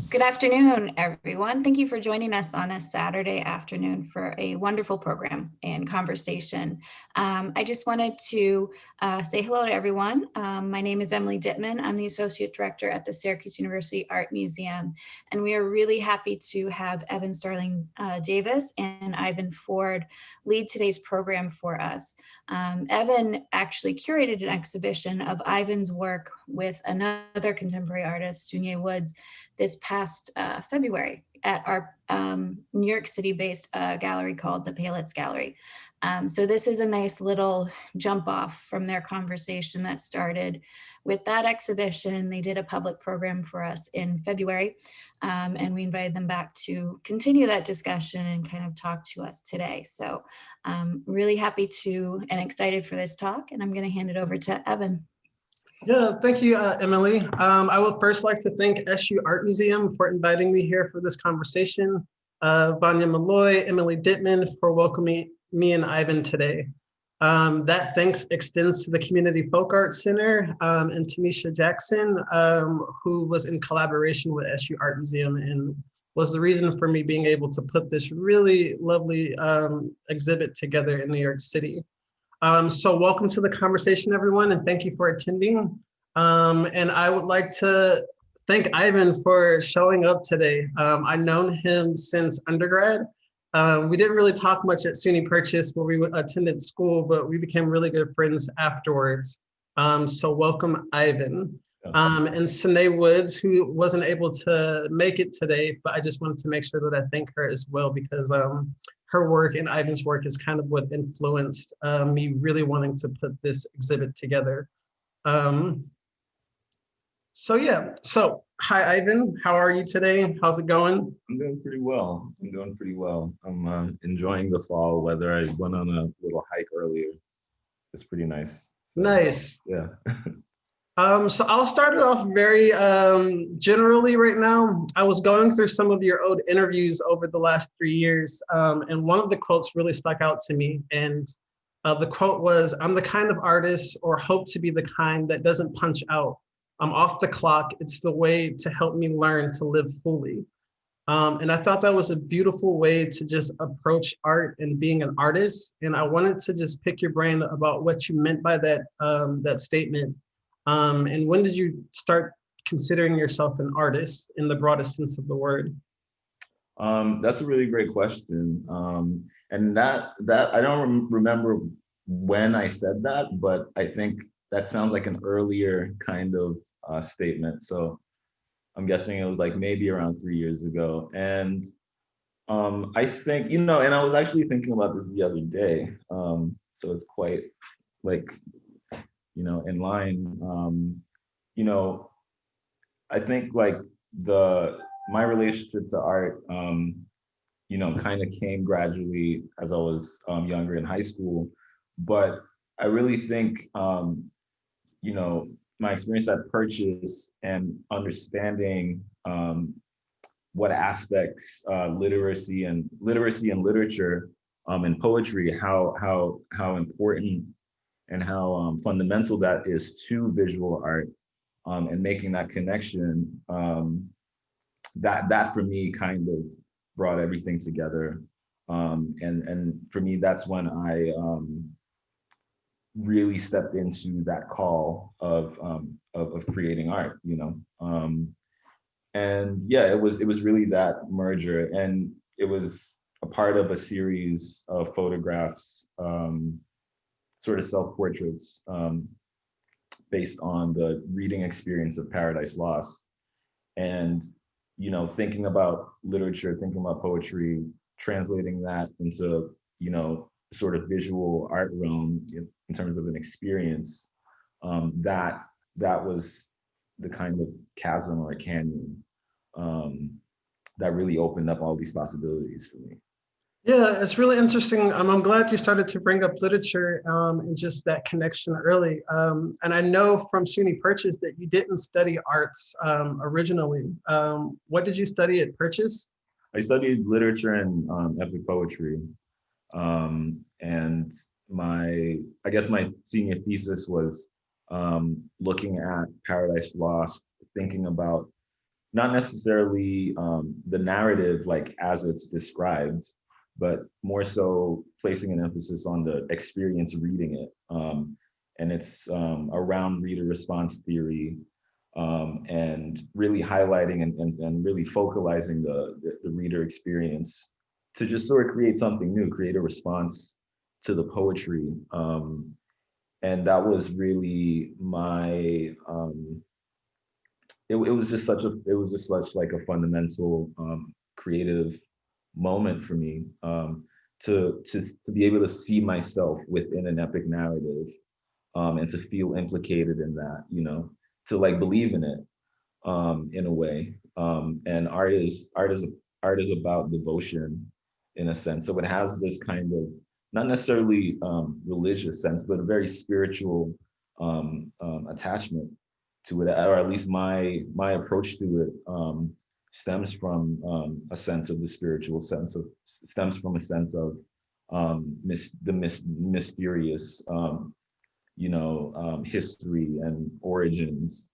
Good afternoon, everyone. Thank you for joining us on a Saturday afternoon for a wonderful program and conversation. I just wanted to say hello to everyone. My name is Emily Dittman. I'm the Associate Director at the Syracuse University Art Museum, and we are really happy to have Evan Starling-Davis and Ivan Forde lead today's program for us. Evan actually curated an exhibition of Ivan's work with another contemporary artist, Sunye Woods, this past February at our New York City-based gallery called the Palitz Gallery. So this is a nice little jump off from their conversation that started with that exhibition. They did a public program for us in February, and we invited them back to continue that discussion and kind of talk to us today. So really happy to and excited for this talk, and I'm going to hand it over to Evan. Yeah, thank you, Emily. I would first like to thank SU Art Museum for inviting me here for this conversation. Vanya Malloy, Emily Dittman for welcoming me and Ivan today. That thanks extends to the Community Folk Arts Center and Tanisha Jackson, who was in collaboration with SU Art Museum and was the reason for me being able to put this really lovely exhibit together in New York City. So welcome to the conversation, everyone, and thank you for attending. And I would like to thank Ivan for showing up today. I've known him since undergrad. We didn't really talk much at SUNY Purchase where we attended school, but we became really good friends afterwards. So welcome, Ivan. And Sunye Woods, who wasn't able to make it today, but I just wanted to make sure that I thank her as well because her work and Ivan's work is kind of what influenced me really wanting to put this exhibit together. So yeah, so hi Ivan, how are you today? How's it going? I'm doing pretty well. I'm enjoying the fall weather. I went on a little hike earlier. It's pretty nice. So, nice. Yeah. So I'll start it off very generally right now. I was going through some of your old interviews over the last 3 years, and one of the quotes really stuck out to me. And the quote was, "I'm the kind of artist, or hope to be the kind, that doesn't punch out. I'm off the clock. It's the way to help me learn to live fully." And I thought that was a beautiful way to just approach art and being an artist. And I wanted to just pick your brain about what you meant by that, that statement. And when did you start considering yourself an artist in the broadest sense of the word? That's a really great question. And that I don't remember when I said that, but I think that sounds like an earlier kind of statement. So I'm guessing it was like maybe around 3 years ago. And I think, and I was actually thinking about this the other day. So it's quite like, in line. I think like my relationship to art, kind of came gradually as I was younger in high school. But I really think, my experience at Purchase and understanding what aspects literacy and literature and poetry, how important and how fundamental that is to visual art, and making that connection, that for me kind of brought everything together. And for me, that's when I really stepped into that call of creating art, and yeah, it was really that merger, and it was a part of a series of photographs, sort of self-portraits, based on the reading experience of Paradise Lost. And, thinking about literature, thinking about poetry, translating that into, sort of visual art realm in terms of an experience, that was the kind of chasm or canyon that really opened up all these possibilities for me. Yeah, it's really interesting. I'm glad you started to bring up literature and just that connection early. And I know from SUNY Purchase that you didn't study arts originally. What did you study at Purchase? I studied literature and epic poetry. And I guess my senior thesis was looking at Paradise Lost, thinking about not necessarily the narrative like as it's described, but more so placing an emphasis on the experience reading it. And it's around reader response theory, and really highlighting and really focalizing the reader experience to just sort of create something new, create a response to the poetry. And that was really my, it was just such like a fundamental creative moment for me, to be able to see myself within an epic narrative, and to feel implicated in that, you know, to like believe in it, in a way. And art is about devotion in a sense. So it has this kind of, not necessarily religious sense, but a very spiritual attachment to it, or at least my approach to it stems from a sense of the spiritual stems from a sense of mysterious, you know, history and origins,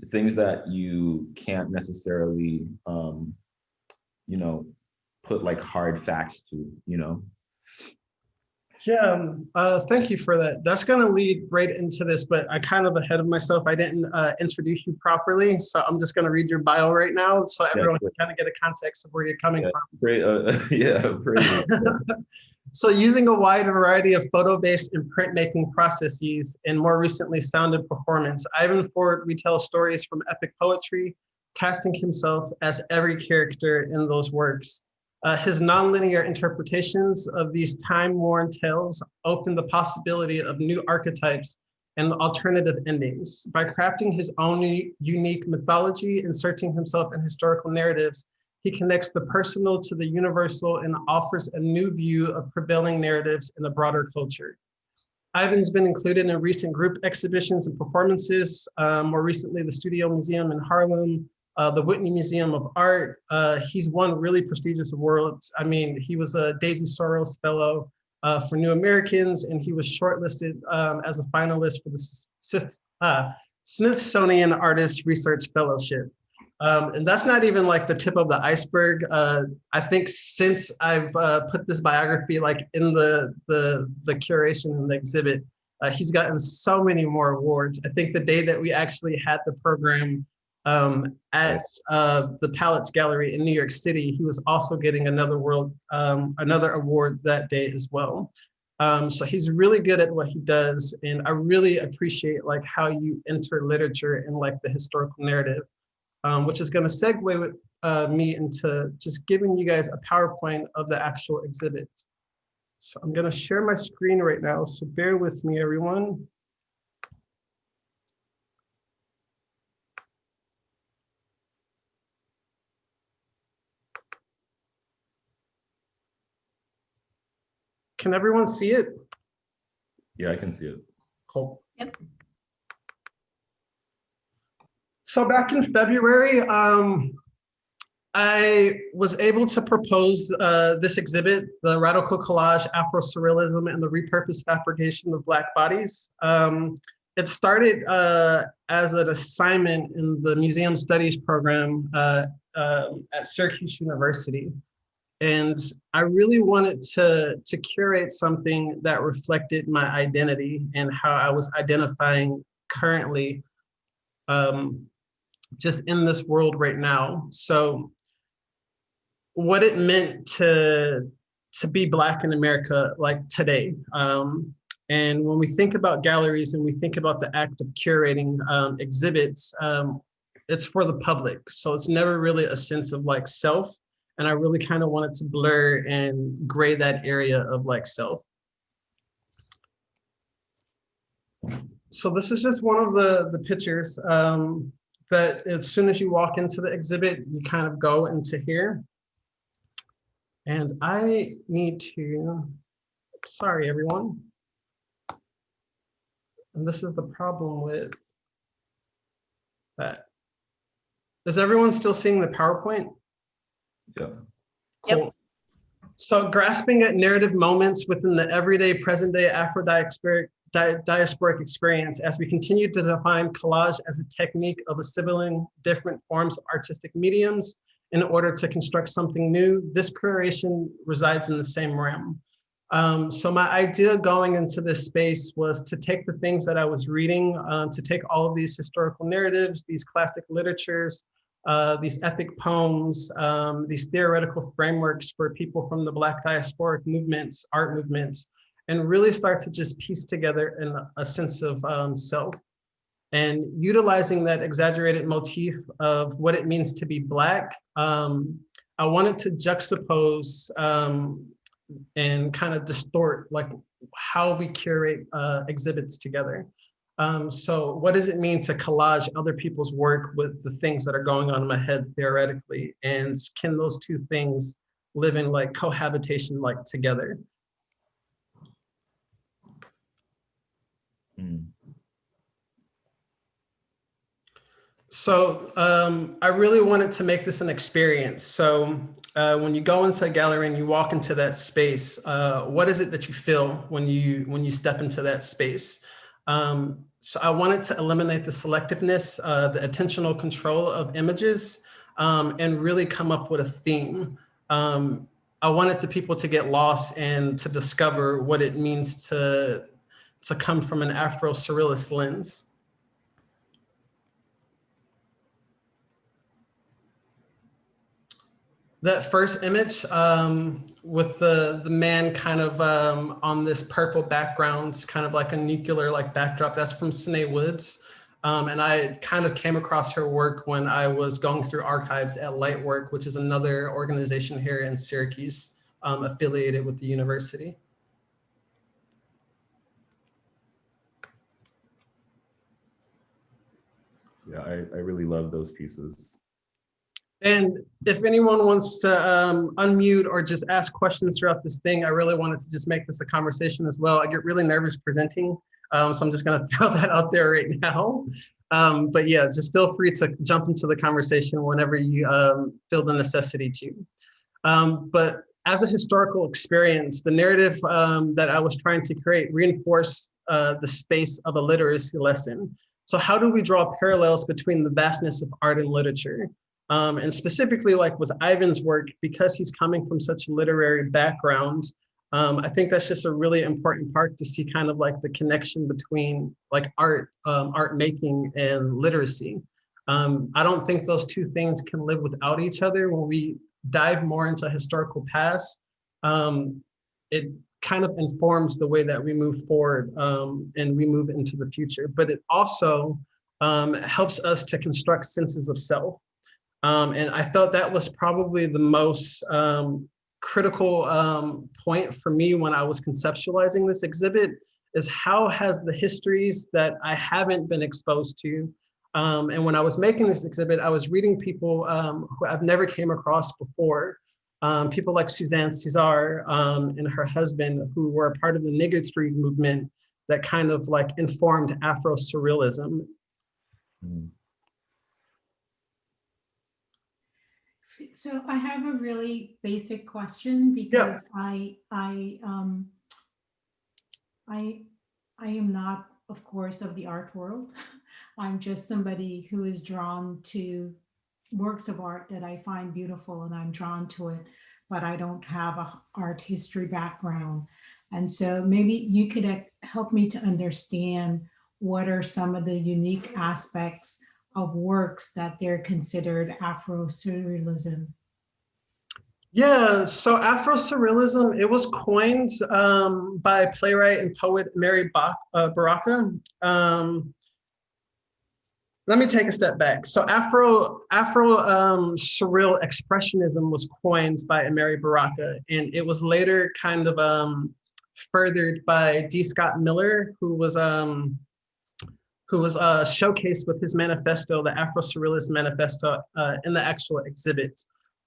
things that you can't necessarily, you know, put like hard facts to, you know. Yeah, thank you for that. That's going to lead right into this, but I kind of ahead of myself. I didn't introduce you properly, so I'm just going to read your bio right now, so everyone can kind of get a context of where you're coming from. Great, pretty. So using a wide variety of photo-based and printmaking processes, and more recently sound and performance, Ivan Forde retells stories from epic poetry, casting himself as every character in those works. His nonlinear interpretations of these time-worn tales open the possibility of new archetypes and alternative endings. By crafting his own unique mythology, inserting himself in historical narratives, he connects the personal to the universal and offers a new view of prevailing narratives in a broader culture. Ivan's been included in recent group exhibitions and performances, more recently the Studio Museum in Harlem, the Whitney Museum of Art. He's won really prestigious awards. I mean, he was a Daisy Soros Fellow for New Americans, and he was shortlisted as a finalist for the Smithsonian Artist Research Fellowship. And that's not even like the tip of the iceberg. I think since I've put this biography like in the curation and the exhibit, he's gotten so many more awards. I think the day that we actually had the program at the Palettes Gallery in New York City, he was also getting another award that day as well. So he's really good at what he does, and I really appreciate like how you enter literature in like the historical narrative, which is going to segue with me into just giving you guys a PowerPoint of the actual exhibit. So I'm going to share my screen right now, so bear with me, everyone. Can everyone see it? Yeah, I can see it. Cool. Yep. So back in February, I was able to propose this exhibit, the Radical Collage, Afro-surrealism, and the repurposed fabrication of Black bodies. It started as an assignment in the Museum Studies program at Syracuse University. And I really wanted to curate something that reflected my identity and how I was identifying currently just in this world right now. So what it meant to be Black in America like today. And when we think about galleries and we think about the act of curating exhibits, it's for the public. So it's never really a sense of like self. And I really kind of wanted to blur and gray that area of like self. So this is just one of the pictures that as soon as you walk into the exhibit, you kind of go into here. And I need to, sorry everyone. And this is the problem with that. Is everyone still seeing the PowerPoint? Yeah. Cool. Yep. So grasping at narrative moments within the everyday present day Afro-diasporic diasporic experience, as we continue to define collage as a technique of assimilating different forms of artistic mediums in order to construct something new, this curation resides in the same realm. So my idea going into this space was to take the things that I was reading, to take all of these historical narratives, these classic literatures, these epic poems, these theoretical frameworks for people from the Black diasporic movements, art movements, and really start to just piece together a sense of self. And utilizing that exaggerated motif of what it means to be Black, I wanted to juxtapose and kind of distort like how we curate exhibits together. So what does it mean to collage other people's work with the things that are going on in my head theoretically? And can those two things live in like cohabitation like together? So I really wanted to make this an experience. So when you go into a gallery and you walk into that space, what is it that you feel when you step into that space? So I wanted to eliminate the selectiveness, the attentional control of images, and really come up with a theme. I wanted the people to get lost and to discover what it means to come from an Afro-surrealist lens. That first image with the man kind of on this purple background, kind of like a nuclear like backdrop, that's from Sine Woods. And I kind of came across her work when I was going through archives at Lightwork, which is another organization here in Syracuse, affiliated with the university. Yeah, I really love those pieces. And if anyone wants to unmute or just ask questions throughout this thing, I really wanted to just make this a conversation as well. I get really nervous presenting, so I'm just gonna throw that out there right now. But yeah, just feel free to jump into the conversation whenever you feel the necessity to. But as a historical experience, the narrative that I was trying to create reinforced the space of a literacy lesson. So how do we draw parallels between the vastness of art and literature? And specifically like with Ivan's work, because he's coming from such a literary background, I think that's just a really important part to see kind of like the connection between like art, art making and literacy. I don't think those two things can live without each other. When we dive more into historical past, it kind of informs the way that we move forward and we move into the future, but it also helps us to construct senses of self. And I felt that was probably the most critical point for me when I was conceptualizing this exhibit, is how has the histories that I haven't been exposed to, and when I was making this exhibit, I was reading people who I've never came across before, people like Suzanne Cesar and her husband, who were a part of the Niggatry movement that kind of like informed Afro-surrealism. So I have a really basic question, because I am not, of course, of the art world. I'm just somebody who is drawn to works of art that I find beautiful, and I'm drawn to it, but I don't have an art history background. And so maybe you could help me to understand what are some of the unique aspects of works that they're considered Afro-surrealism. Yeah, so Afro-surrealism, it was coined by playwright and poet Mary Baraka. Let me take a step back. So Afro surreal expressionism was coined by Mary Baraka, and it was later kind of furthered by D. Scott Miller, who was showcased with his manifesto, the Afro-surrealist manifesto, in the actual exhibit.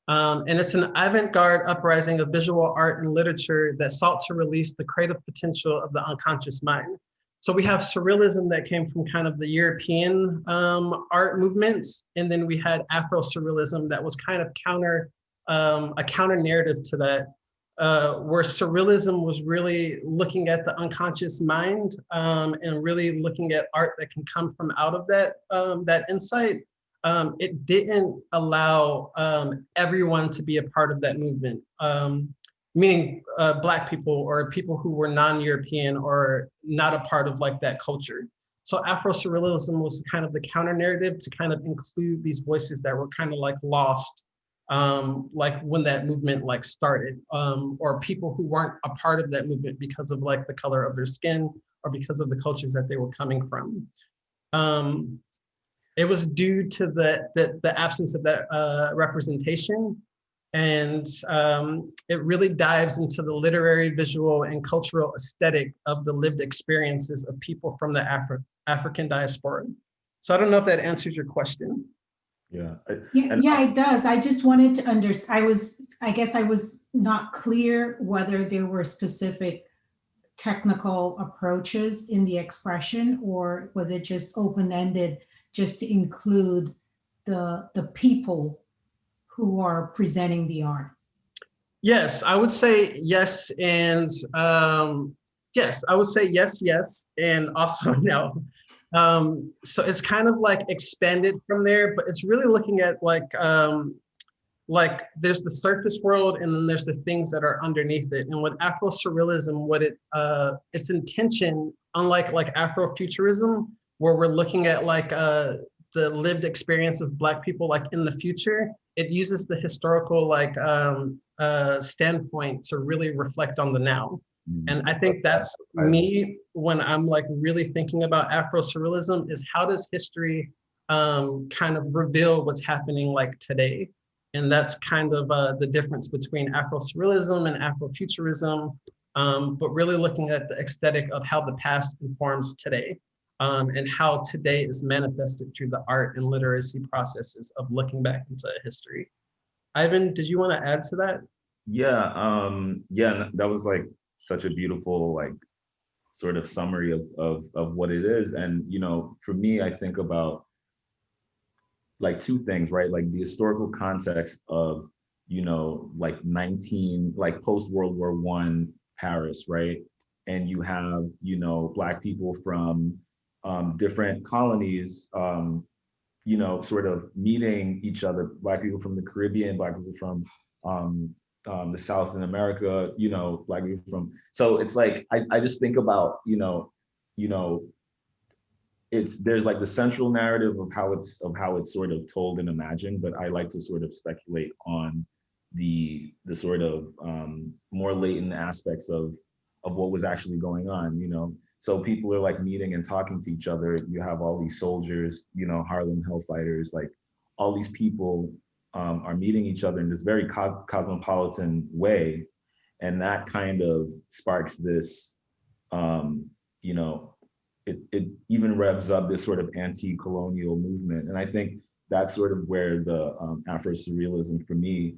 And it's an avant-garde uprising of visual art and literature that sought to release the creative potential of the unconscious mind. So we have surrealism that came from kind of the European art movements, and then we had Afro-surrealism that was kind of a counter narrative to that, where surrealism was really looking at the unconscious mind, and really looking at art that can come from out of that, that insight. It didn't allow everyone to be a part of that movement, meaning Black people or people who were non-European or not a part of like that culture. So Afro-surrealism was kind of the counter narrative to kind of include these voices that were kind of like lost, like when that movement like started, or people who weren't a part of that movement because of like the color of their skin or because of the cultures that they were coming from. It was due to the absence of that representation. And it really dives into the literary, visual, and cultural aesthetic of the lived experiences of people from the African diaspora. So I don't know if that answers your question. Yeah. Yeah, it does. I just wanted to understand. I guess I was not clear whether there were specific technical approaches in the expression, or was it just open-ended, just to include the people who are presenting the art? Yes, I would say yes, and yes, I would say yes, yes, and also no. So it's kind of like expanded from there, but it's really looking at like there's the surface world and then there's the things that are underneath it. And with Afro-surrealism, what its intention, unlike like Afrofuturism, where we're looking at like the lived experience of Black people like in the future, it uses the historical like standpoint to really reflect on the now. And I think that's me when I'm like really thinking about Afro-surrealism, is how does history kind of reveal what's happening like today? And that's kind of the difference between Afro-surrealism and Afrofuturism, but really looking at the aesthetic of how the past informs today, and how today is manifested through the art and literacy processes of looking back into history. Ivan, did you want to add to that? Yeah, yeah, that was like such a beautiful like sort of summary of what it is. And you know, for me, I think about like two things, right? Like the historical context of, you know, like like post World War I Paris, right? And you have, you know, Black people from different colonies, you know, sort of meeting each other, Black people from the Caribbean, Black people from the South in America, you know, Black people from, so it's like, I just think about, you know, there's like the central narrative of how it's sort of told and imagined, but I like to sort of speculate on the sort of more latent aspects of what was actually going on, you know. So people are like meeting and talking to each other. You have all these soldiers, you know, Harlem Hellfighters, like all these people are meeting each other in this very cosmopolitan way. And that kind of sparks this, you know, it even revs up this sort of anti-colonial movement. And I think that's sort of where the Afro-surrealism for me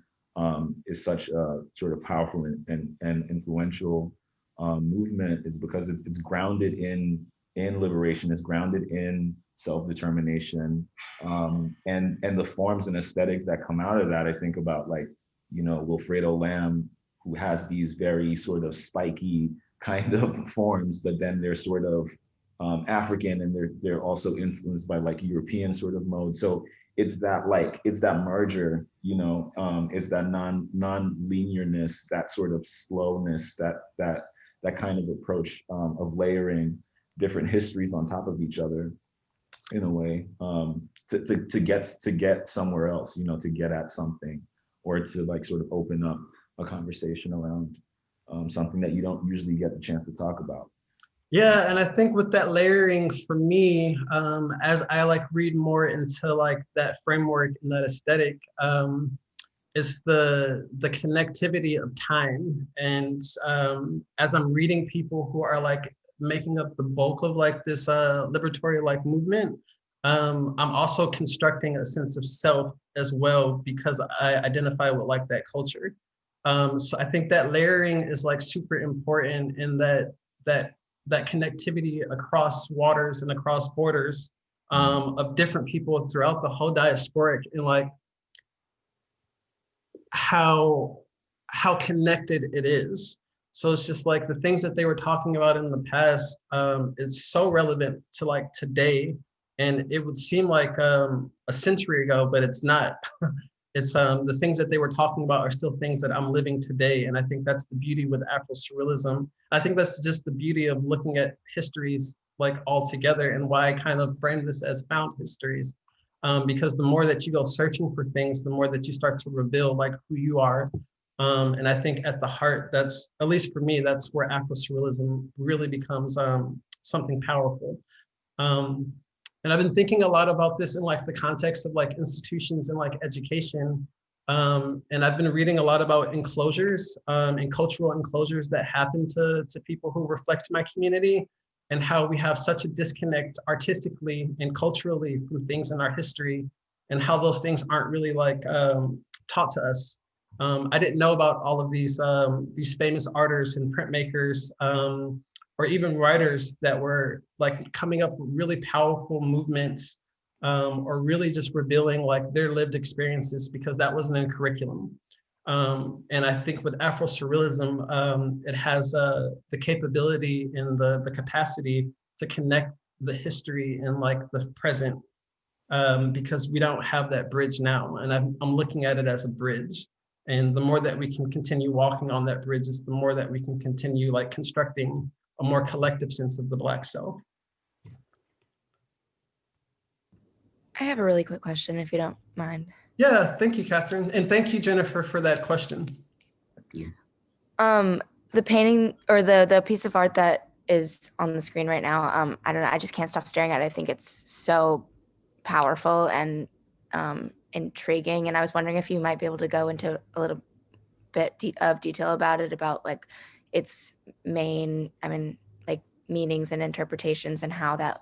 is such a sort of powerful and influential movement, is because it's grounded in liberation, it's grounded in self-determination, and the forms and aesthetics that come out of that. I think about like, you know, Wilfredo Lamb, who has these very sort of spiky kind of forms, but then they're sort of African, and they're also influenced by like European sort of mode. So it's that merger, you know, it's that non-linearness, that sort of slowness, that kind of approach of layering different histories on top of each other in a way, to get somewhere else, you know, to get at something, or to like sort of open up a conversation around something that you don't usually get the chance to talk about. Yeah, and I think with that layering for me, as I like read more into like that framework and that aesthetic, is the connectivity of time. And as I'm reading people who are like making up the bulk of like this liberatory like movement, I'm also constructing a sense of self as well, because I identify with like that culture. So I think that layering is like super important in that connectivity across waters and across borders, of different people throughout the whole diasporic, and like how how connected it is. So it's just like the things that they were talking about in the past, it's so relevant to like today. And it would seem like a century ago, but it's not. It's the things that they were talking about are still things that I'm living today. And I think that's the beauty with Afro-surrealism. I think that's just the beauty of looking at histories like all together, and why I kind of frame this as found histories. Because the more that you go searching for things, the more that you start to reveal like who you are. And I think at the heart, that's, at least for me, that's where Afro-surrealism really becomes something powerful. And I've been thinking a lot about this in like the context of like institutions and like education. And I've been reading a lot about enclosures and cultural enclosures that happen to people who reflect my community, and how we have such a disconnect artistically and culturally from things in our history, and how those things aren't really like taught to us. I didn't know about all of these famous artists and printmakers, or even writers that were like coming up with really powerful movements, or really just revealing like their lived experiences, because that wasn't in curriculum. And I think with Afro-surrealism, it has the capability and the capacity to connect the history and like the present, because we don't have that bridge now. And I'm looking at it as a bridge. And the more that we can continue walking on that bridge, is the more that we can continue like constructing a more collective sense of the Black self. I have a really quick question, if you don't mind. Yeah, thank you, Catherine. And thank you, Jennifer, for that question. The painting, or the piece of art that is on the screen right now, I don't know, I just can't stop staring at it. I think it's so powerful and intriguing. And I was wondering if you might be able to go into a little bit of detail about it, about like its main, like meanings and interpretations, and how that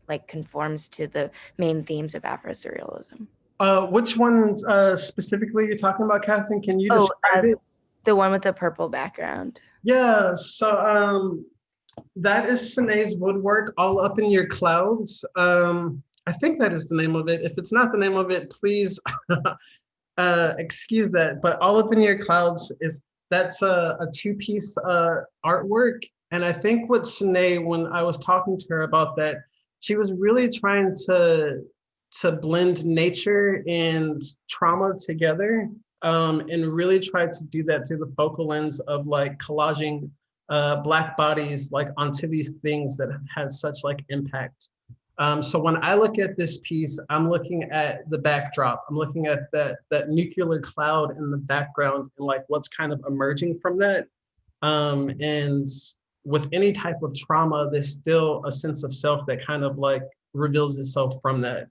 like conforms to the main themes of Afro-surrealism. Which one specifically you're talking about, Catherine? Can you describe it? The one with the purple background. Yeah, so that is Sinead's woodwork, All Up in Your Clouds. I think that is the name of it. If it's not the name of it, please excuse that. But All Up in Your Clouds that's a two-piece artwork. And I think what Sinead, when I was talking to her about that, she was really trying to blend nature and trauma together, and really try to do that through the focal lens of like collaging Black bodies like onto these things that have had such like impact. So when I look at this piece, I'm looking at the backdrop. I'm looking at that nuclear cloud in the background, and like what's kind of emerging from that. And with any type of trauma, there's still a sense of self that kind of like reveals itself from that.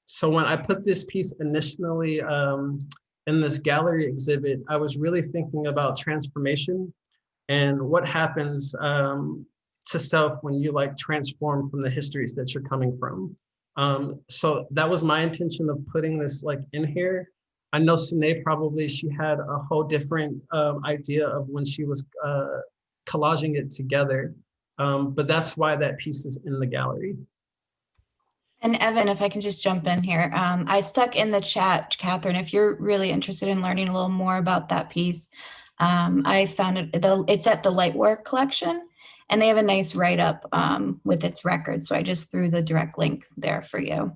So when I put this piece initially in this gallery exhibit, I was really thinking about transformation and what happens to self when you like transform from the histories that you're coming from. So that was my intention of putting this like in here. I know Sinead probably, she had a whole different idea of when she was collaging it together, but that's why that piece is in the gallery. And Evan, if I can just jump in here, I stuck in the chat, Catherine, if you're really interested in learning a little more about that piece, I found it's at the Lightwork collection, and they have a nice write-up with its record. So I just threw the direct link there for you.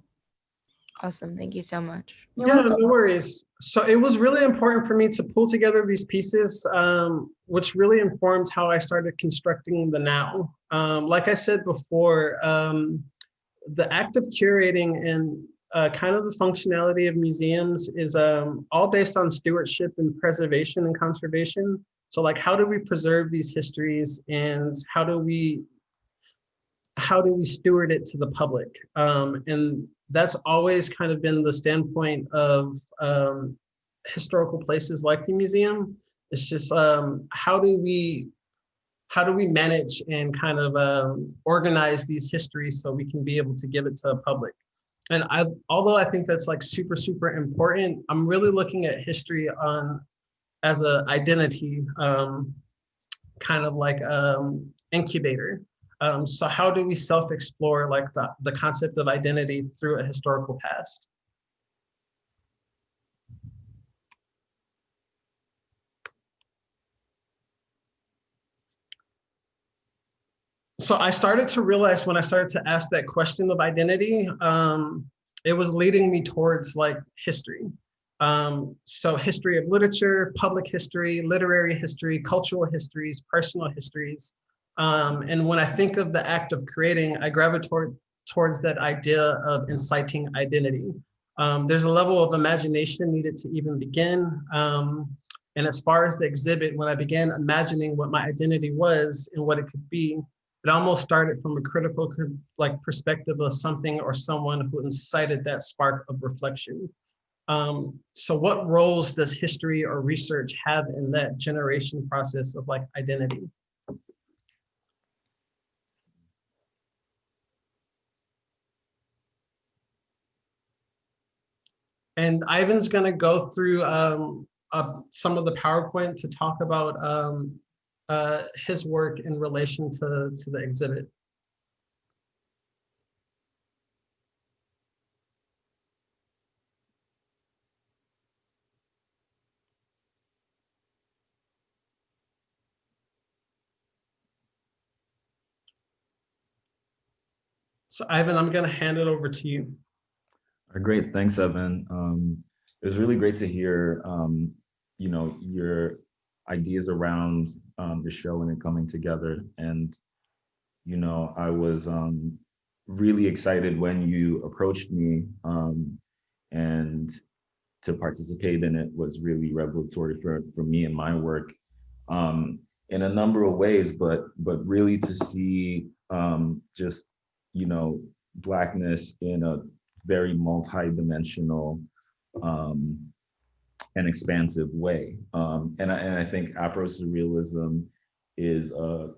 Awesome, thank you so much. Yeah, no worries. So it was really important for me to pull together these pieces, which really informed how I started constructing the now. Like I said before, the act of curating and kind of the functionality of museums is all based on stewardship and preservation and conservation. So like, how do we preserve these histories, and how do we steward it to the public? And that's always kind of been the standpoint of historical places like the museum. It's just how do we manage and kind of organize these histories so we can be able to give it to the public? And although I think that's like super, super important, I'm really looking at history as an identity, kind of like incubator. So how do we self-explore like the concept of identity through a historical past? So I started to realize when I started to ask that question of identity, it was leading me towards like history. So history of literature, public history, literary history, cultural histories, personal histories. And when I think of the act of creating, I gravitate towards that idea of inciting identity. There's a level of imagination needed to even begin. And as far as the exhibit, when I began imagining what my identity was and what it could be, it almost started from a critical like perspective of something or someone who incited that spark of reflection. So what roles does history or research have in that generation process of like identity? And Ivan's gonna go through some of the PowerPoint to talk about his work in relation to the exhibit. So Ivan, I'm gonna hand it over to you. Great, thanks, Evan. It was really great to hear, you know, your ideas around the show and it coming together. And, you know, I was really excited when you approached me, and to participate in it was really revelatory for me and my work, in a number of ways, but really to see just, you know, Blackness in a very multi-dimensional and expansive way. And I think Afro-surrealism is a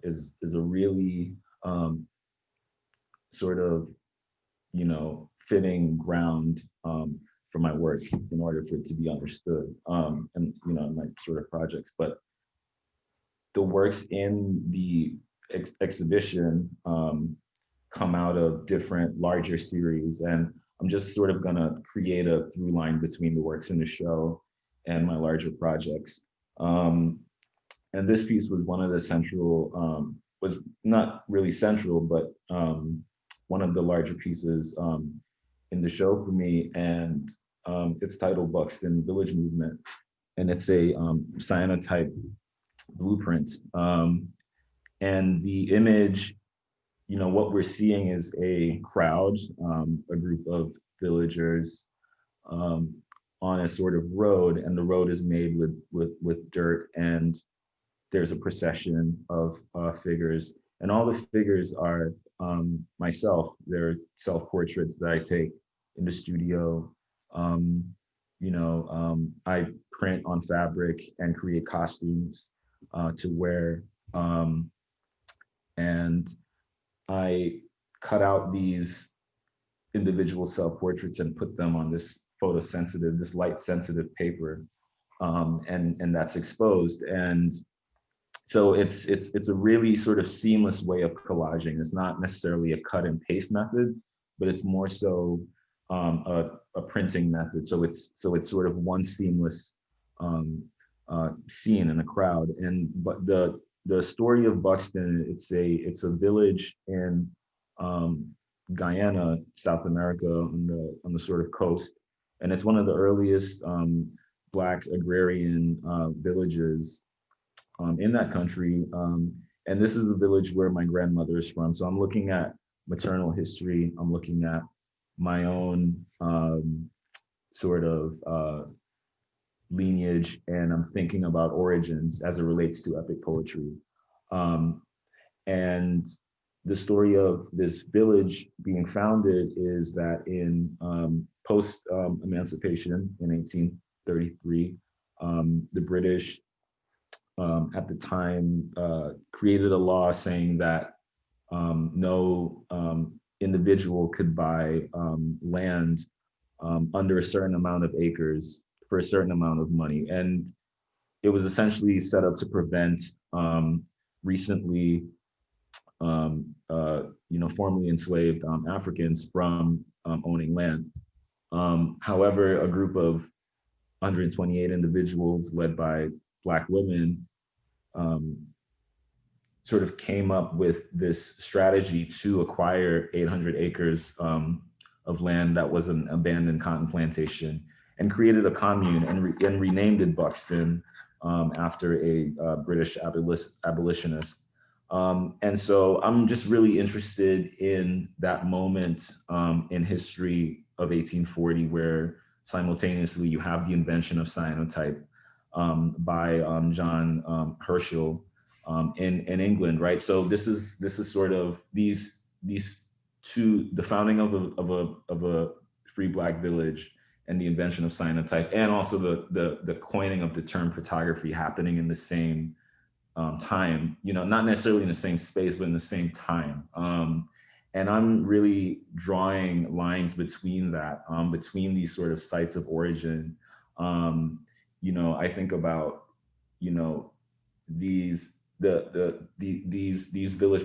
really sort of, you know, fitting ground for my work in order for it to be understood, and, you know, my sort of projects. But the works in the exhibition come out of different larger series, and I'm just sort of gonna create a through line between the works in the show and my larger projects. And this piece was one of the central, was not really central, but one of the larger pieces in the show for me. And it's titled Buxton Village Movement. And it's a cyanotype blueprint. And the image, you know, what we're seeing is a crowd, a group of villagers on a sort of road, and the road is made with dirt, and there's a procession of figures, and all the figures are myself. They're self-portraits that I take in the studio. You know, I print on fabric and create costumes to wear, and I cut out these individual self-portraits and put them on this photosensitive, this light-sensitive paper, and that's exposed. And so it's a really sort of seamless way of collaging. It's not necessarily a cut and paste method, but it's more so a printing method. So it's sort of one seamless scene in a crowd. And but the story of Buxton, it's a village in Guyana, South America, on the sort of coast, and it's one of the earliest Black agrarian villages in that country. And this is the village where my grandmother is from. So I'm looking at maternal history. I'm looking at my own sort of lineage, and I'm thinking about origins as it relates to epic poetry. And the story of this village being founded is that in post-emancipation in 1833, the British at the time created a law saying that no individual could buy land under a certain amount of acres for a certain amount of money. And it was essentially set up to prevent recently you know, formerly enslaved Africans from owning land. However, a group of 128 individuals led by Black women sort of came up with this strategy to acquire 800 acres of land that was an abandoned cotton plantation, and created a commune and renamed it Buxton after a British abolitionist. And so I'm just really interested in that moment in history of 1840, where simultaneously you have the invention of cyanotype by John Herschel in England, right? So this is sort of these two, the founding of a free Black village and the invention of cyanotype, and also the coining of the term photography happening in the same time, you know, not necessarily in the same space, but in the same time. And I'm really drawing lines between that, between these sort of sites of origin. You know, I think about, you know, these village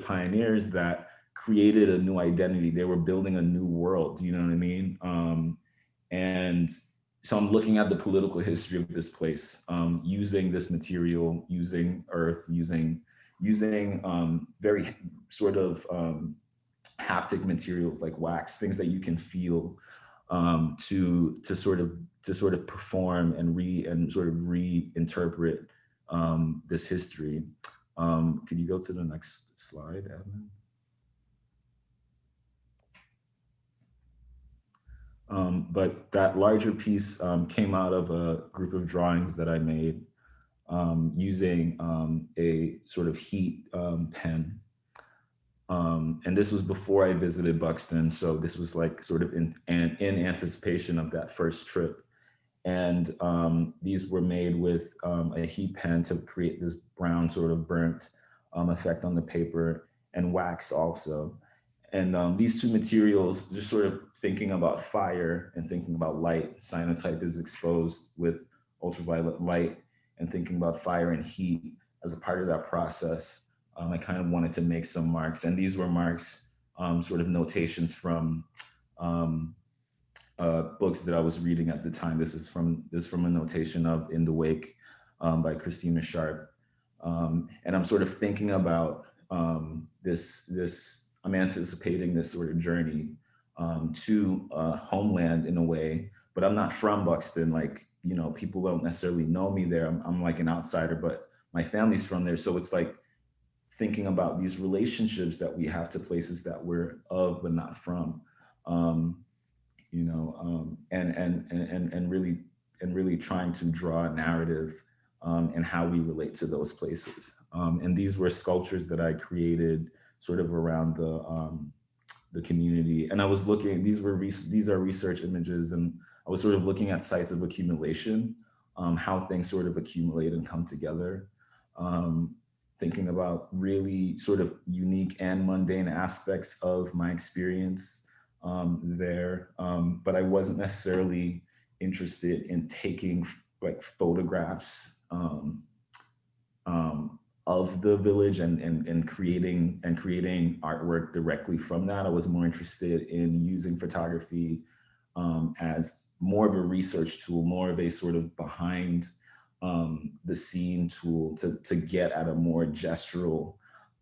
pioneers that created a new identity. They were building a new world. You know what I mean? And so I'm looking at the political history of this place, using this material, using earth, using very sort of haptic materials like wax, things that you can feel, to sort of perform and reinterpret this history. Could you go to the next slide, Evan? But that larger piece came out of a group of drawings that I made using a sort of heat pen. And this was before I visited Buxton. So this was like sort of in anticipation of that first trip. And these were made with a heat pen to create this brown sort of burnt effect on the paper, and wax also. And these two materials, just sort of thinking about fire and thinking about light, cyanotype is exposed with ultraviolet light, and thinking about fire and heat as a part of that process. I kind of wanted to make some marks, and these were marks, sort of notations from books that I was reading at the time. This is from a notation of In the Wake by Christina Sharp. And I'm sort of thinking about I'm anticipating this sort of journey to homeland in a way, but I'm not from Buxton. Like, you know, people don't necessarily know me there. I'm like an outsider, but my family's from there. So it's like thinking about these relationships that we have to places that we're of, but not from, you know, and really trying to draw a narrative and how we relate to those places. And these were sculptures that I created sort of around the community. And I was looking, these are research images, and I was sort of looking at sites of accumulation, how things sort of accumulate and come together. Thinking about really sort of unique and mundane aspects of my experience there. But I wasn't necessarily interested in taking like photographs of the village and creating artwork directly from that. I was more interested in using photography as more of a research tool, more of a sort of behind the scene tool to get at a more gestural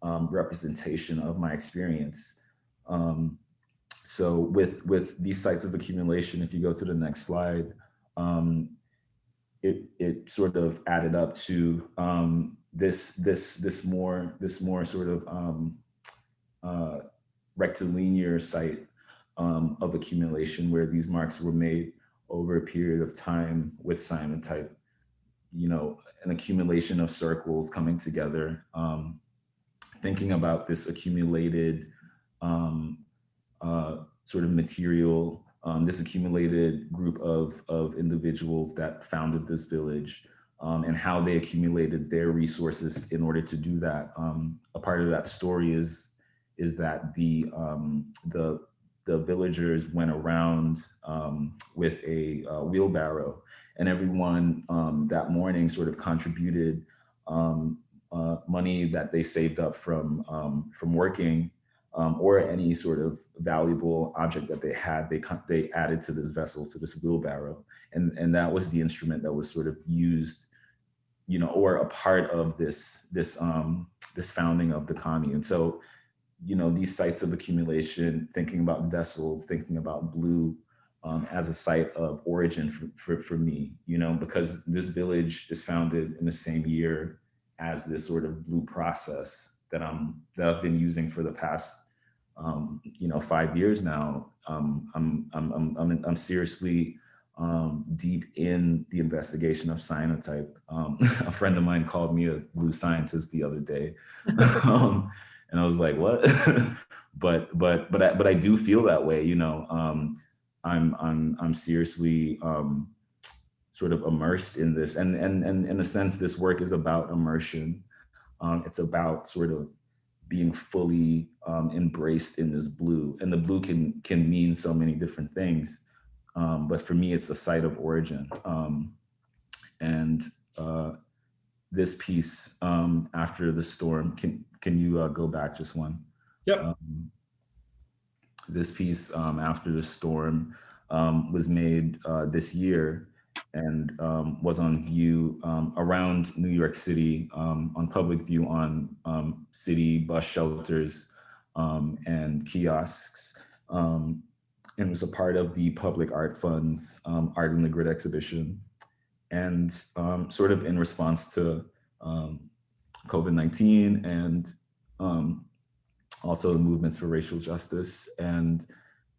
representation of my experience. So with these sites of accumulation, if you go to the next slide, it sort of added up to this more sort of rectilinear site of accumulation, where these marks were made over a period of time with cyanotype, you know, an accumulation of circles coming together, thinking about this accumulated sort of material, this accumulated group of individuals that founded this village, and how they accumulated their resources in order to do that. A part of that story is that the villagers went around with a wheelbarrow, and everyone that morning sort of contributed money that they saved up from working, or any sort of valuable object that they had. They added to this vessel, to this wheelbarrow, and that was the instrument that was sort of used, you know, or a part of this this founding of the commune. So, you know, these sites of accumulation, thinking about vessels, thinking about blue as a site of origin for me, you know, because this village is founded in the same year as this sort of blue process that I've been using for the past, you know, 5 years now. I'm seriously deep in the investigation of cyanotype. A friend of mine called me a blue scientist the other day, and I was like, "What?" but I do feel that way, you know. I'm seriously sort of immersed in this, and in a sense, this work is about immersion. It's about sort of being fully embraced in this blue, and the blue can mean so many different things. But for me, it's a site of origin. And this piece, After the Storm, can you go back just one? Yep. This piece, After the Storm, was made this year and was on view around New York City, on public view on city bus shelters and kiosks. And was a part of the Public Art Fund's Art in the Grid exhibition. And sort of in response to COVID-19 and also the movements for racial justice. And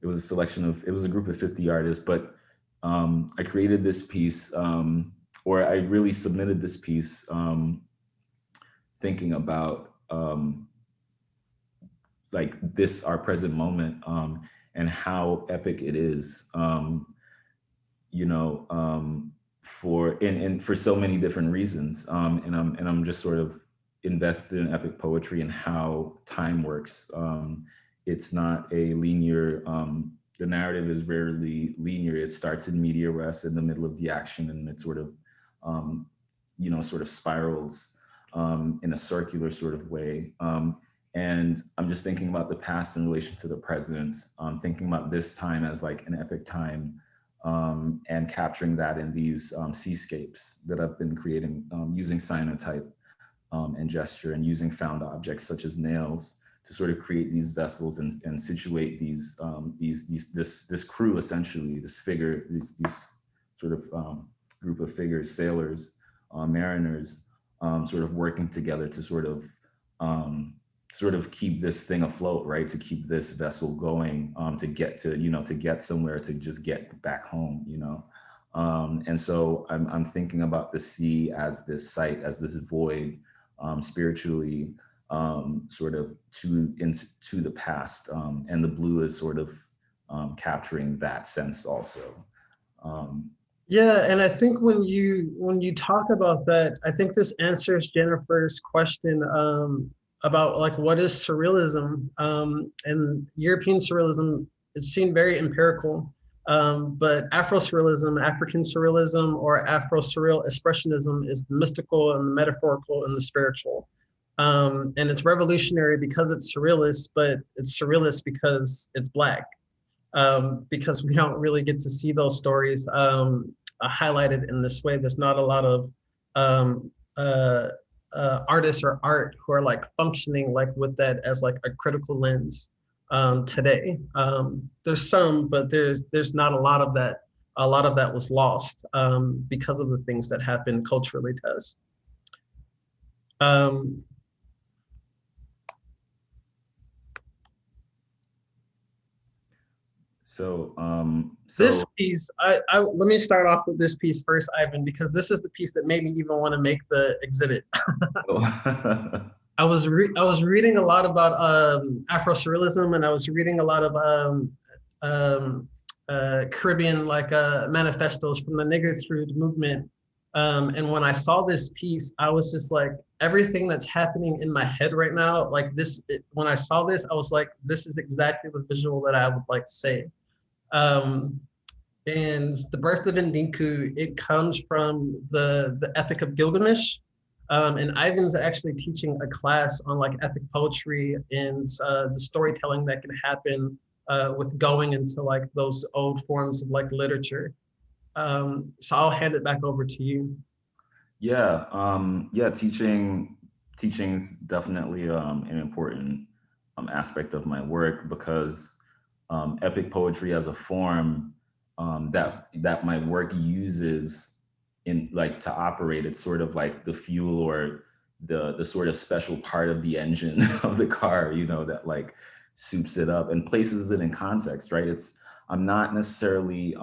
it was a group of 50 artists, but I created this piece, or I really submitted this piece thinking about like this, our present moment, and how epic it is, you know, for so many different reasons. And I'm just sort of invested in epic poetry and how time works. It's not a linear, the narrative is rarely linear. It starts in media res in the middle of the action, and it sort of, you know, sort of spirals in a circular sort of way. And I'm just thinking about the past in relation to the present, thinking about this time as like an epic time, and capturing that in these seascapes that I've been creating using cyanotype and gesture, and using found objects such as nails to sort of create these vessels and situate this crew, essentially, this figure, these sort of group of figures, sailors, mariners, sort of working together to sort of keep this thing afloat, right? To keep this vessel going, to get to, you know, to get somewhere, to just get back home, you know? And so I'm thinking about the sea as this site, as this void, spiritually, sort of to the past. And the blue is sort of capturing that sense also. Yeah, and I think when you talk about that, I think this answers Jennifer's question about like what is surrealism, and European surrealism is seen very empirical, but Afro-surrealism, African surrealism, or Afro-surreal expressionism is the mystical and the metaphorical and the spiritual. And it's revolutionary because it's surrealist, but it's surrealist because it's Black, because we don't really get to see those stories highlighted in this way. There's not a lot of artists or art who are like functioning like with that as like a critical lens today. There's some, but there's not a lot of that. A lot of that was lost because of the things that happened culturally to us. This piece, let me start off with this piece first, Ivan, because this is the piece that made me even want to make the exhibit. I was reading a lot about Afro-surrealism, and I was reading a lot of Caribbean manifestos from the Negritude movement. And when I saw this piece, I was just like, everything that's happening in my head right now, like this, when I saw this, I was like, this is exactly the visual that I would like to say. And the birth of Ndinku, it comes from the Epic of Gilgamesh. And Ivan's actually teaching a class on like epic poetry and the storytelling that can happen with going into like those old forms of like literature. So I'll hand it back over to you. Yeah, yeah, teaching teaching is definitely an important aspect of my work, because epic poetry as a form that my work uses in like to operate, it's sort of like the fuel or the sort of special part of the engine of the car, you know, that like soups it up and places it in context, right? I'm not necessarily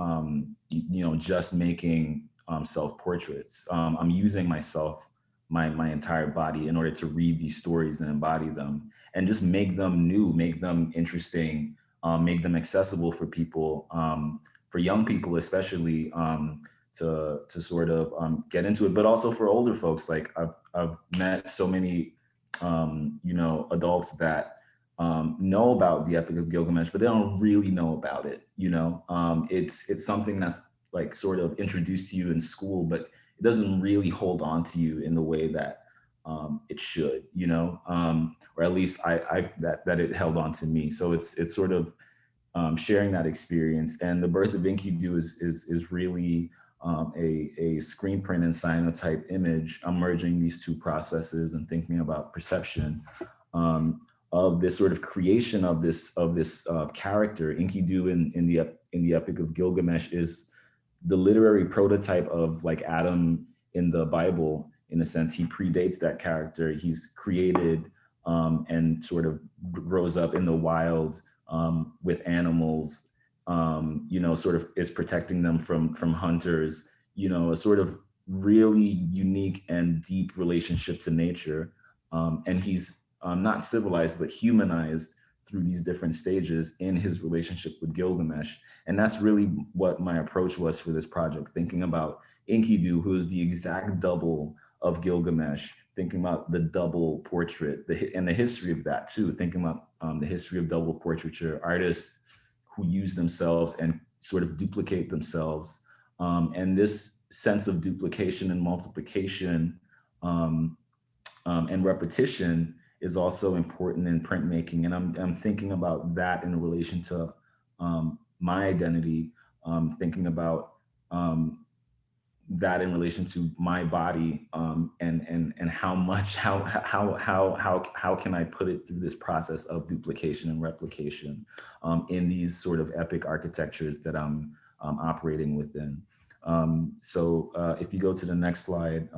you know, just making self-portraits. I'm using myself, my entire body, in order to read these stories and embody them and just make them new, make them interesting, make them accessible for people, for young people especially, to sort of get into it, but also for older folks. Like I've met so many you know, adults that know about the Epic of Gilgamesh, but they don't really know about it. You know, it's something that's like sort of introduced to you in school, but it doesn't really hold on to you in the way that it should, you know, or at least that it held on to me. So it's sort of sharing that experience. And the birth of Enkidu is really a screen print and cyanotype image. I'm merging these two processes and thinking about perception of this sort of creation of this character. Enkidu in the Epic of Gilgamesh is the literary prototype of like Adam in the Bible. In a sense, he predates that character. He's created and sort of grows up in the wild with animals, you know, sort of is protecting them from hunters, you know, a sort of really unique and deep relationship to nature. And he's not civilized, but humanized through these different stages in his relationship with Gilgamesh. And that's really what my approach was for this project, thinking about Enkidu, who is the exact double of Gilgamesh, thinking about the double portrait and the history of that too, thinking about the history of double portraiture, artists who use themselves and sort of duplicate themselves. And this sense of duplication and multiplication and repetition is also important in printmaking. And I'm thinking about that in relation to my identity, thinking about that in relation to my body, and how can I put it through this process of duplication and replication in these sort of epic architectures that I'm operating within. So if you go to the next slide.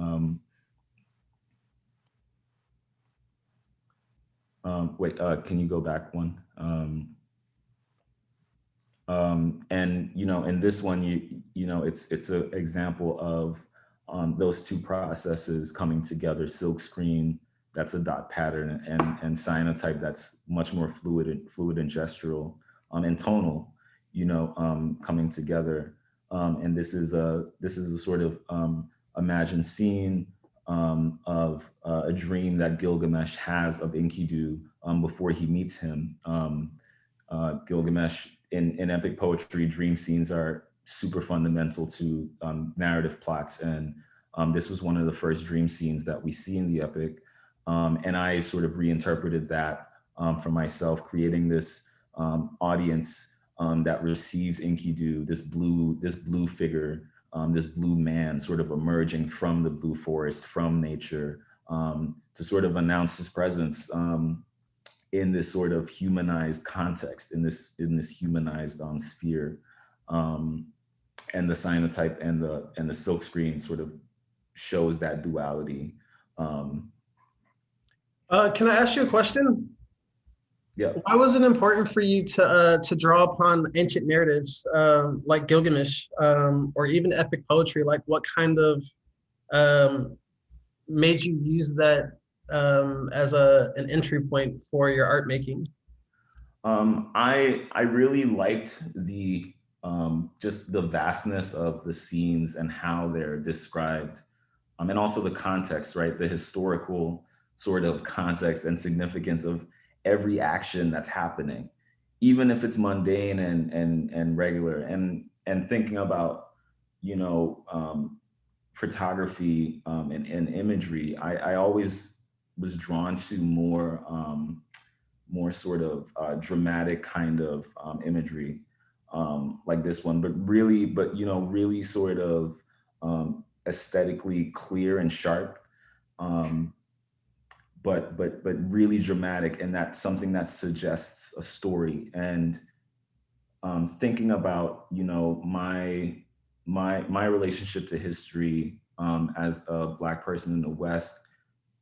Wait, can you go back one? And you know, in this one, you know, it's an example of those two processes coming together: silkscreen, that's a dot pattern, and cyanotype, that's much more fluid and gestural, and tonal, you know, coming together. And this is a sort of imagined scene of a dream that Gilgamesh has of Enkidu before he meets him. Gilgamesh, in epic poetry, dream scenes are super fundamental to narrative plots. And this was one of the first dream scenes that we see in the epic. And I sort of reinterpreted that for myself, creating this audience that receives Enkidu, this blue figure, this blue man sort of emerging from the blue forest, from nature, to sort of announce his presence in this sort of humanized context, in this humanized sphere. And the cyanotype and the silkscreen sort of shows that duality. Can I ask you a question? Yeah. Why was it important for you to draw upon ancient narratives like Gilgamesh, or even epic poetry? Like, what kind of made you use that as an entry point for your art making? I really liked the just the vastness of the scenes and how they're described, and also the context, right? The historical sort of context and significance of every action that's happening, even if it's mundane and regular. And thinking about, you know, photography and imagery, I always was drawn to more sort of dramatic kind of imagery, like this one, but you know, really sort of aesthetically clear and sharp, but really dramatic, and that's something that suggests a story. And thinking about, you know, my relationship to history as a Black person in the West,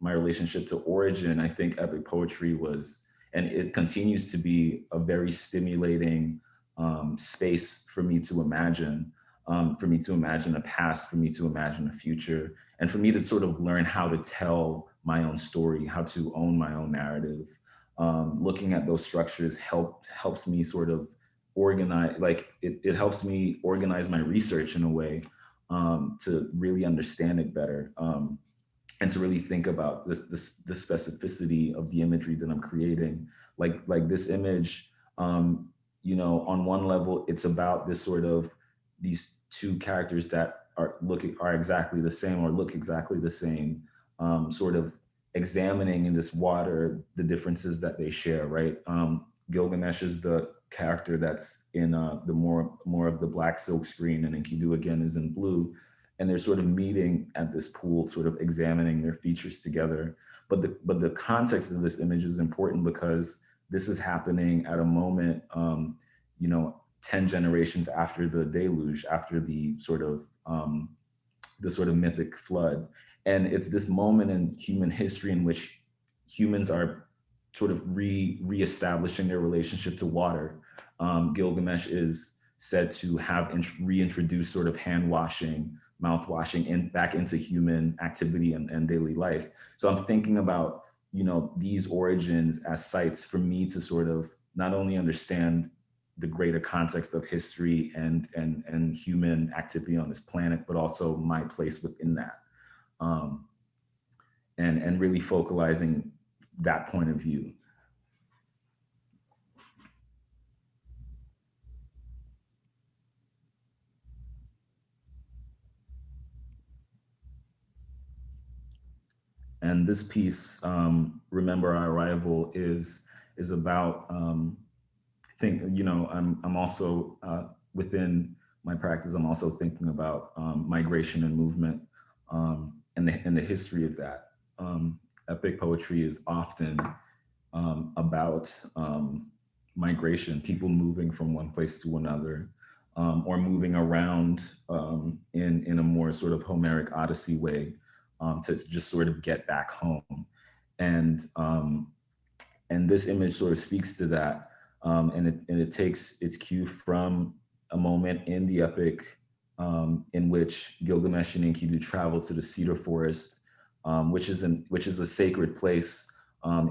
my relationship to origin, I think epic poetry was, and it continues to be, a very stimulating space for me to imagine, a past, for me to imagine a future, and for me to sort of learn how to tell my own story, how to own my own narrative. Looking at those structures helps me sort of organize, like it helps me organize my research in a way to really understand it better. And to really think about the specificity of the imagery that I'm creating. Like this image, you know, on one level, it's about this sort of, these two characters that are exactly the same, or look exactly the same, sort of examining in this water the differences that they share, right? Gilgamesh is the character that's in the more of the black silk screen, and Enkidu again is in blue, and they're sort of meeting at this pool, sort of examining their features together. But the context of this image is important because this is happening at a moment, you know, 10 generations after the deluge, after the sort of mythic flood. And it's this moment in human history in which humans are sort of reestablishing their relationship to water. Gilgamesh is said to have reintroduced sort of hand washing, mouth washing back into human activity and daily life. So I'm thinking about, you know, these origins as sites for me to sort of not only understand the greater context of history and human activity on this planet, but also my place within that, and really focalizing that point of view. And this piece, Remember Our Arrival, is about, you know, I'm also within my practice, I'm also thinking about migration and movement, and the history of that. Epic poetry is often about migration, people moving from one place to another, or moving around in a more sort of Homeric Odyssey way, to just sort of get back home. And this image sort of speaks to that, and it takes its cue from a moment in the epic in which Gilgamesh and Enkidu travel to the cedar forest, which is a sacred place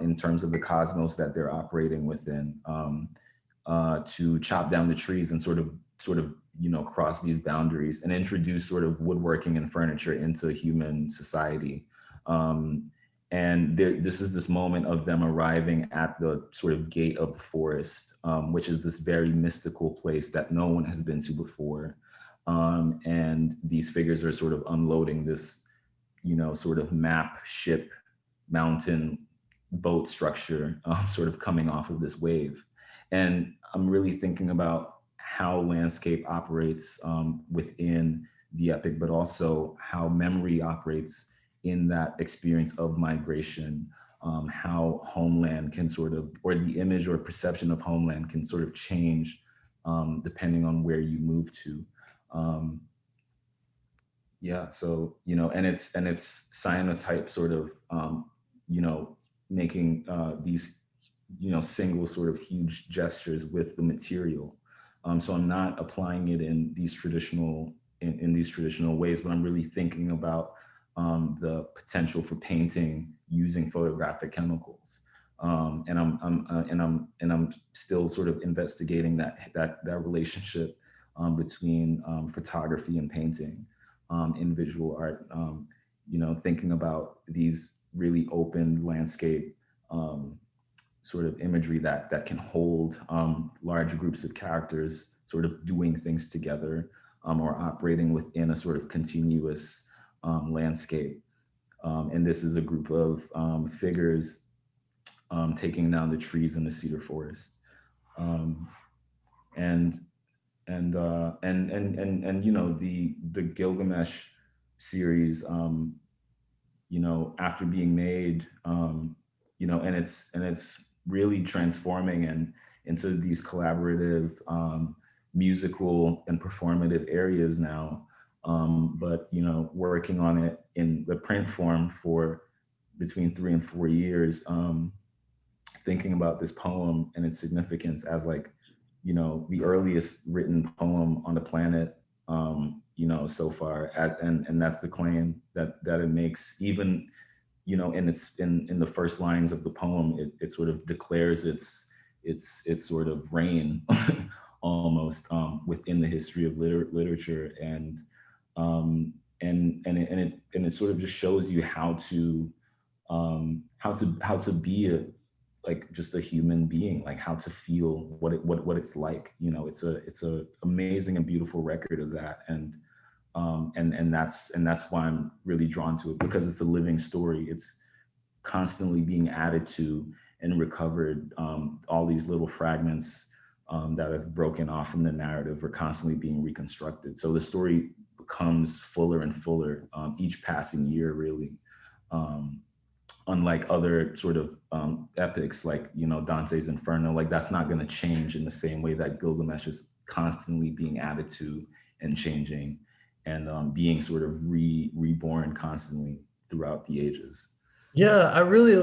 in terms of the cosmos that they're operating within, to chop down the trees and sort of you know, cross these boundaries and introduce sort of woodworking and furniture into human society. And this is this moment of them arriving at the sort of gate of the forest, which is this very mystical place that no one has been to before. And these figures are sort of unloading this, you know, sort of map, ship, mountain, boat structure, sort of coming off of this wave. And I'm really thinking about how landscape operates within the epic, but also how memory operates in that experience of migration, how homeland can sort of, or the image or perception of homeland can sort of change depending on where you move to. Yeah, so, you know, and it's cyanotype sort of, you know, making these, you know, single sort of huge gestures with the material. So I'm not applying it in these traditional ways, but I'm really thinking about the potential for painting using photographic chemicals. And I'm still sort of investigating that relationship between photography and painting in visual art. You know, thinking about these really open landscape sort of imagery that can hold large groups of characters sort of doing things together, or operating within a sort of continuous landscape. And this is a group of figures taking down the trees in the cedar forest. And you know, the Gilgamesh series you know, after being made, you know, and it's really transforming and into these collaborative musical and performative areas now. But, you know, working on it in the print form for between 3 and 4 years, thinking about this poem and its significance as like, you know, the earliest written poem on the planet, you know, so far. And that's the claim that it makes. Even, you know, in the first lines of the poem, it sort of declares its sort of reign almost within the history of literature. And it sort of just shows you how to be like just a human being, like how to feel what it's like. You know, it's a amazing and beautiful record of that. And that's why I'm really drawn to it, because it's a living story. It's constantly being added to and recovered. All these little fragments that have broken off from the narrative are constantly being reconstructed. So the story becomes fuller and fuller each passing year, really. Unlike other sort of epics like, you know, Dante's Inferno, like that's not going to change in the same way that Gilgamesh is constantly being added to and changing and being sort of reborn constantly throughout the ages. Yeah, I really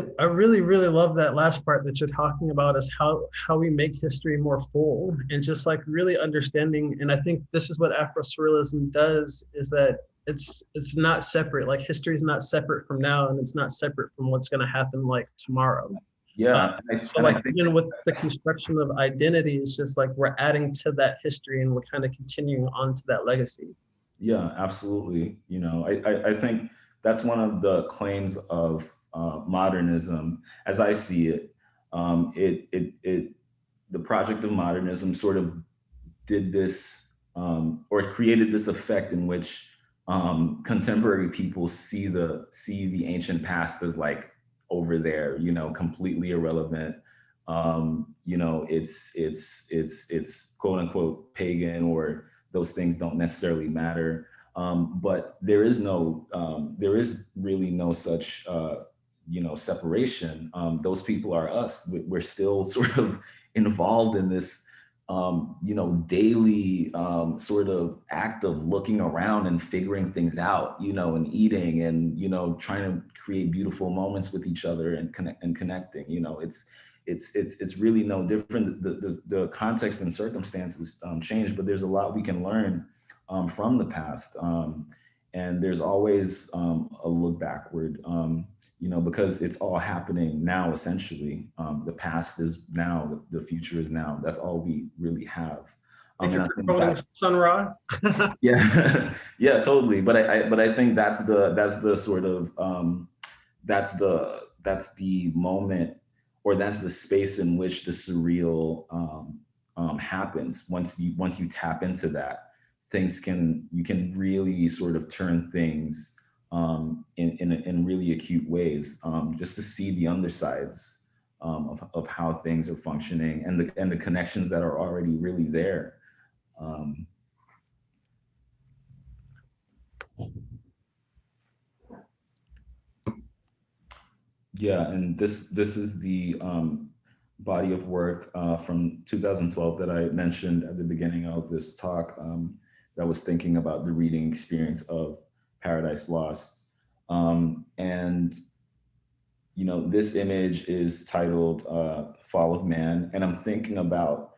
love that last part that you're talking about, is how we make history more full and just like really understanding. And I think this is what Afro-surrealism does, is that it's not separate. Like history is not separate from now, and it's not separate from what's going to happen like tomorrow. Yeah. So like, you know, with the construction of identity, it's just like we're adding to that history and we're kind of continuing on to that legacy. Yeah, absolutely. You know, I think that's one of the claims of modernism, as I see it. The project of modernism sort of did this, or created this effect in which contemporary people see the ancient past as like over there, you know, completely irrelevant. You know, it's quote unquote pagan, or those things don't necessarily matter. But there is really no such, you know, separation. Those people are us. We're still sort of involved in this, you know, daily sort of act of looking around and figuring things out, you know, and eating and, you know, trying to create beautiful moments with each other and connecting. You know, it's really no different. The context and circumstances change, but there's a lot we can learn from the past. And there's always a look backward, you know, because it's all happening now, essentially. The past is now, the future is now. That's all we really have. Sun Ra. Yeah, yeah, totally. But I think that's the sort of that's the moment, or that's the space in which the surreal happens. Once you tap into that, you can really sort of turn things in really acute ways, just to see the undersides of how things are functioning and the connections that are already really there. Yeah, and this is the body of work from 2012 that I mentioned at the beginning of this talk, that was thinking about the reading experience of Paradise Lost. And, you know, this image is titled Fall of Man, and I'm thinking about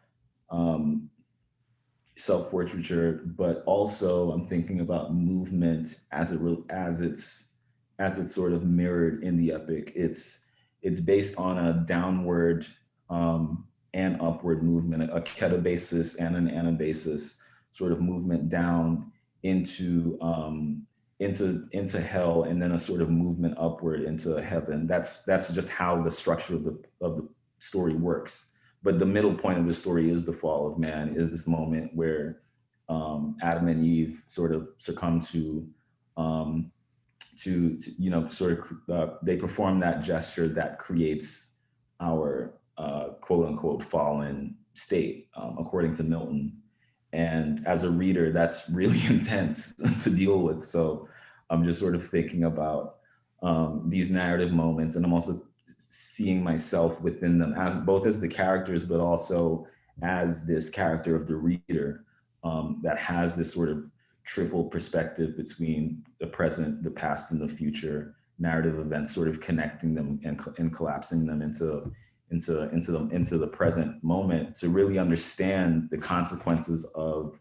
self-portraiture, but also I'm thinking about movement as it's sort of mirrored in the epic. It's based on a downward and upward movement, a ketabasis and an anabasis sort of movement down into hell, and then a sort of movement upward into heaven. That's just how the structure of the story works. But the middle point of the story is the fall of man, is this moment where Adam and Eve sort of succumb to you know, sort of they perform that gesture that creates our quote unquote fallen state, according to Milton. And as a reader, that's really intense to deal with. So I'm just sort of thinking about these narrative moments, and I'm also seeing myself within them as both as the characters, but also as this character of the reader that has this sort of triple perspective between the present, the past, and the future narrative events, sort of connecting them and collapsing them into the present moment to really understand the consequences of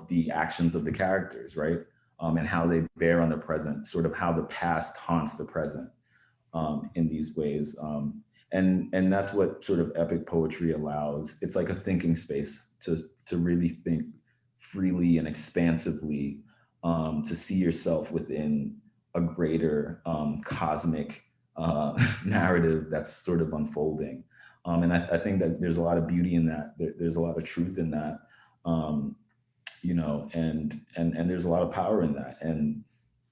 the actions of the characters, right? And how they bear on the present, sort of how the past haunts the present in these ways. And that's what sort of epic poetry allows. It's like a thinking space to really think freely and expansively, to see yourself within a greater cosmic narrative that's sort of unfolding. And I think that there's a lot of beauty in that. There's a lot of truth in that, you know, and there's a lot of power in that.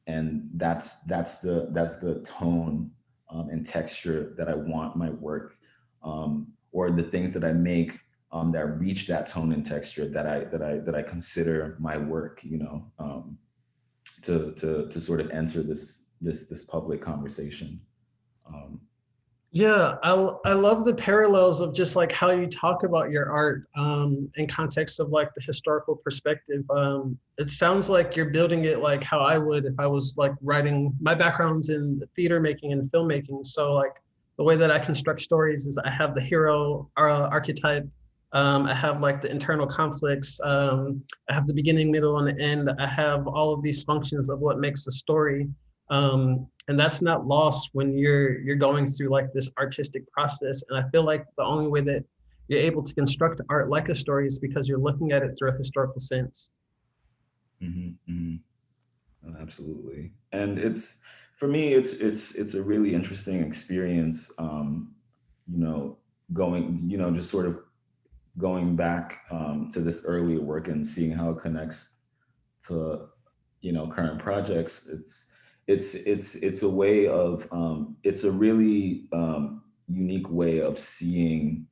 And that's the tone and texture that I want my work, or the things that I make that reach that tone and texture that I consider my work, you know, to sort of enter this public conversation. Yeah, I love the parallels of just like how you talk about your art in context of like the historical perspective. It sounds like you're building it like how I would if I was like writing. My background's in theater making and filmmaking, so like the way that I construct stories is I have the hero archetype. I have like the internal conflicts. I have the beginning, middle, and the end. I have all of these functions of what makes a story. And that's not lost when you're going through like this artistic process. And I feel like the only way that you're able to construct art like a story is because you're looking at it through a historical sense. Mm-hmm, mm-hmm. Absolutely. And it's, for me, it's a really interesting experience, you know, just sort of going back to this earlier work and seeing how it connects to, you know, current projects. It's a way of, it's a really unique way of seeing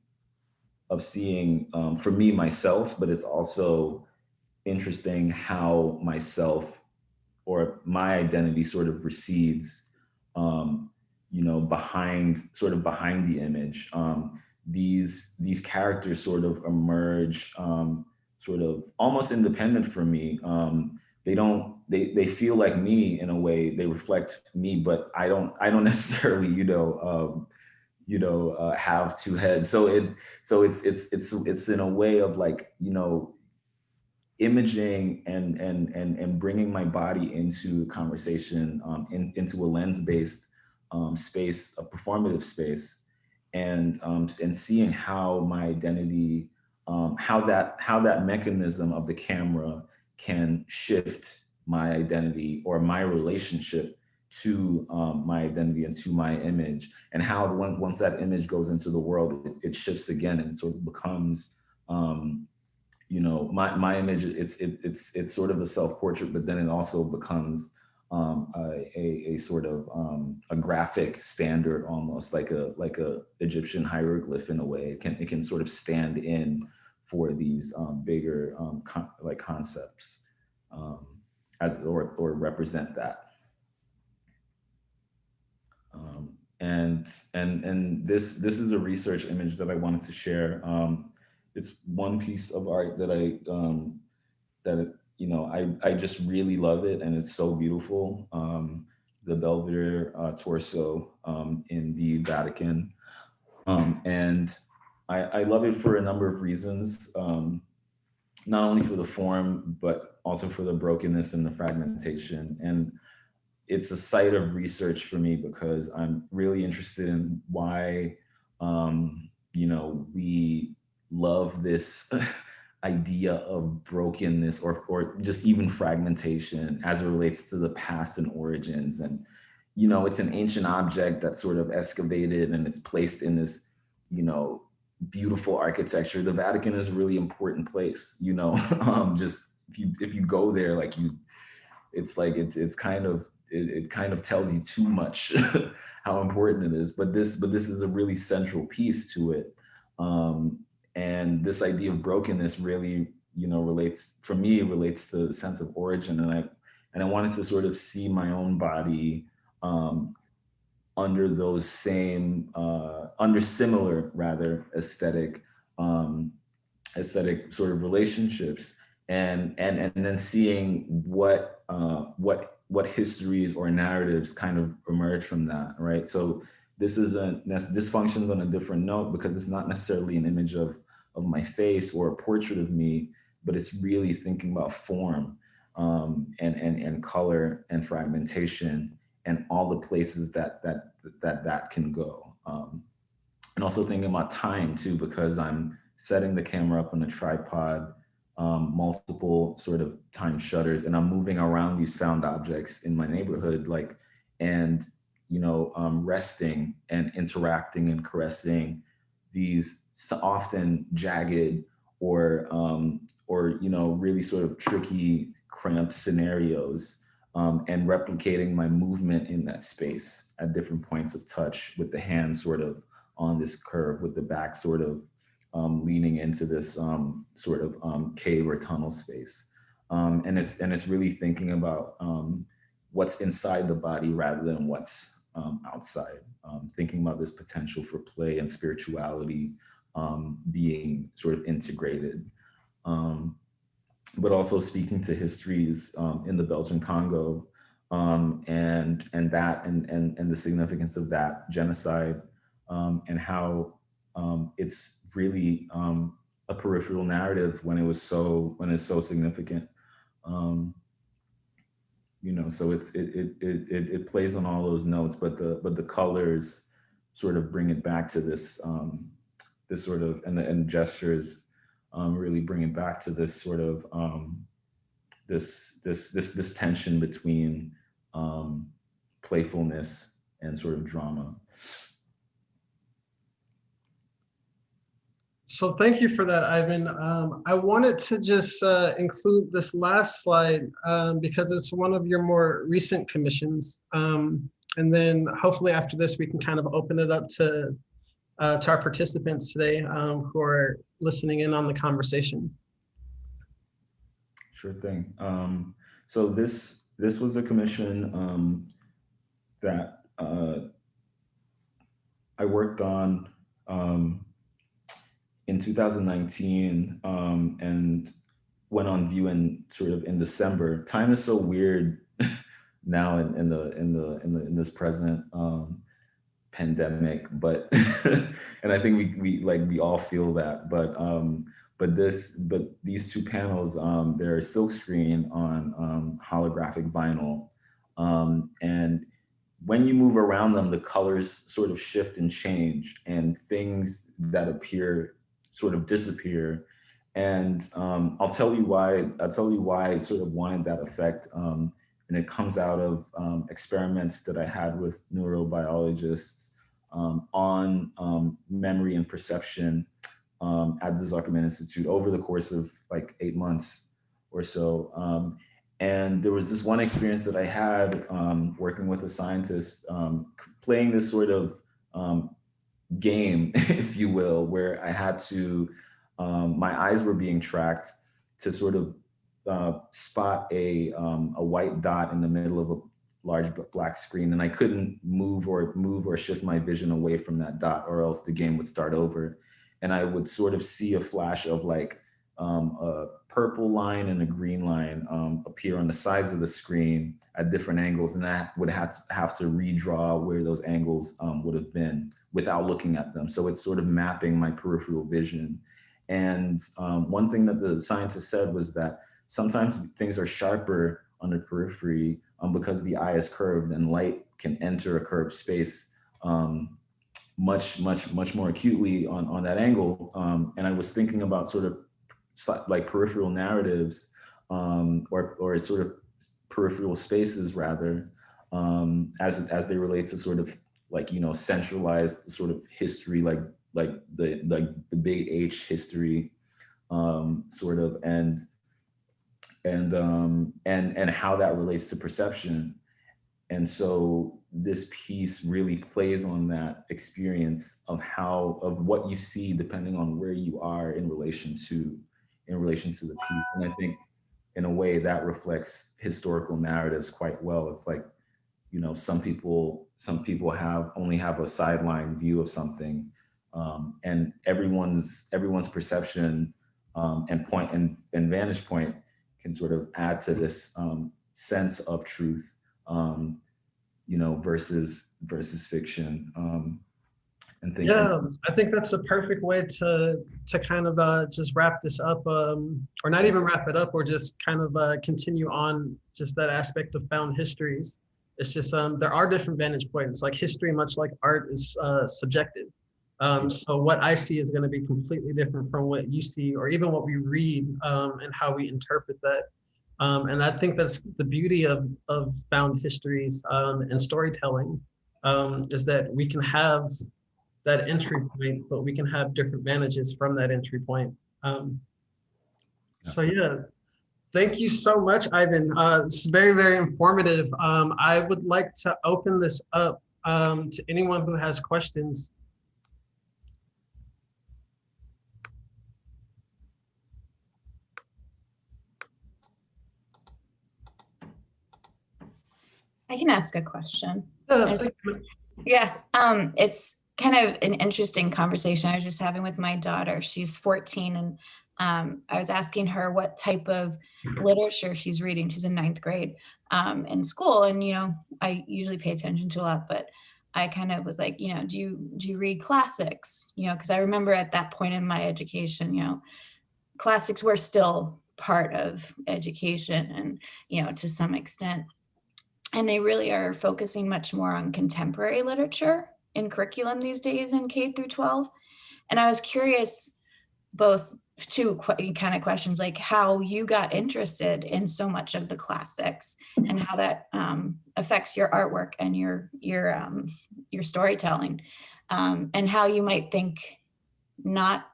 for me, myself, but it's also interesting how myself or my identity sort of recedes, you know, behind the image. These characters sort of emerge, sort of almost independent from me. They feel like me in a way. They reflect me, but I don't necessarily, have two heads. So it's in a way of like, you know, imaging and bringing my body into conversation, into a lens-based space, a performative space, and seeing how my identity, how that mechanism of the camera can shift my identity or my relationship to my identity and to my image, and how once that image goes into the world, it shifts again and sort of becomes, you know, my image. It's sort of a self-portrait, but then it also becomes a sort of a graphic standard, almost like a Egyptian hieroglyph in a way. It can sort of stand in for these bigger concepts, or represent that. And this is a research image that I wanted to share. It's one piece of art that I just really love it, and it's so beautiful. The Belvedere torso in the Vatican, and I love it for a number of reasons. Not only for the form, but also for the brokenness and the fragmentation. And it's a site of research for me because I'm really interested in why, we love this idea of brokenness or just even fragmentation as it relates to the past and origins. And, you know, it's an ancient object that's sort of excavated and it's placed in this, you know, beautiful architecture. The Vatican is a really important place, you know, just if you go there, like it kind of tells you too much how important it is. But this is a really central piece to it. And this idea of brokenness really, you know, relates to the sense of origin. And And I wanted to sort of see my own body under those same, under similar rather aesthetic sort of relationships, and then seeing what histories or narratives kind of emerge from that, right? So this functions on a different note because it's not necessarily an image of my face or a portrait of me, but it's really thinking about form, and color and fragmentation and all the places that can go. And also thinking about time too, because I'm setting the camera up on a tripod, multiple sort of time shutters, and I'm moving around these found objects in my neighborhood, like, and resting and interacting and caressing these often jagged or really sort of tricky, cramped scenarios, and replicating my movement in that space at different points of touch, with the hand sort of on this curve, with the back sort of leaning into this sort of cave or tunnel space. And it's really thinking about what's inside the body rather than what's outside, thinking about this potential for play and spirituality being sort of integrated. But also speaking to histories in the Belgian Congo, and the significance of that genocide, and how it's really a peripheral narrative when it's so significant. So it plays on all those notes, but the colors sort of bring it back to this sort of, and the gestures really bring it back to this sort of this tension between playfulness and sort of drama. So thank you for that, Ivan. I wanted to just include this last slide because it's one of your more recent commissions. And then hopefully after this, we can kind of open it up to our participants today who are listening in on the conversation. Sure thing. So this was a commission that I worked on in 2019, and went on view in December. Time is so weird now in this present pandemic, but and I think we all feel that. But these two panels, they're a silkscreen on holographic vinyl, and when you move around them, the colors sort of shift and change, and things that appear sort of disappear. And I'll tell you why I sort of wanted that effect. And it comes out of experiments that I had with neurobiologists on memory and perception at the Zuckerman Institute over the course of like 8 months or so. And there was this one experience that I had working with a scientist, playing this sort of game, if you will, where I had to, my eyes were being tracked to sort of spot a white dot in the middle of a large black screen, and I couldn't move or shift my vision away from that dot, or else the game would start over. And I would sort of see a flash of like a purple line and a green line appear on the sides of the screen at different angles, and I would have to redraw where those angles would have been without looking at them. So it's sort of mapping my peripheral vision. And one thing that the scientist said was that sometimes things are sharper on the periphery because the eye is curved, and light can enter a curved space much more acutely on that angle. And I was thinking about sort of like peripheral narratives, or sort of peripheral spaces rather, as they relate to sort of like, centralized sort of history, like the big H history, sort of, and how that relates to perception. And so this piece really plays on that experience of what you see depending on where you are in relation to the piece. And I think in a way that reflects historical narratives quite well. It's like, you know, some people only have a sideline view of something, and everyone's perception and point and vantage point can sort of add to this sense of truth, you know, versus fiction, and things. Yeah, I think that's a perfect way to kind of just wrap this up, or not even wrap it up, or just kind of continue on just that aspect of found histories. It's just there are different vantage points. Like history, much like art, is subjective. So what I see is going to be completely different from what you see, or even what we read, and how we interpret that. And I think that's the beauty of found histories and storytelling, is that we can have that entry point, but we can have different vantages from that entry point. So yeah, thank you so much, Ivan. It's very, very informative. I would like to open this up to anyone who has questions. I can ask a question. Yeah, Yeah, it's kind of an interesting conversation I was just having with my daughter. She's 14, and I was asking her what type of literature she's reading. She's in 9th grade in school, and you know, I usually pay attention to a lot, but I kind of was like, you know, do you read classics? You know, because I remember at that point in my education, you know, classics were still part of education, and you know, to some extent. And they really are focusing much more on contemporary literature in curriculum these days in K through 12. And I was curious, both two kind of questions, like how you got interested in so much of the classics and how that affects your artwork and your storytelling, and how you might think not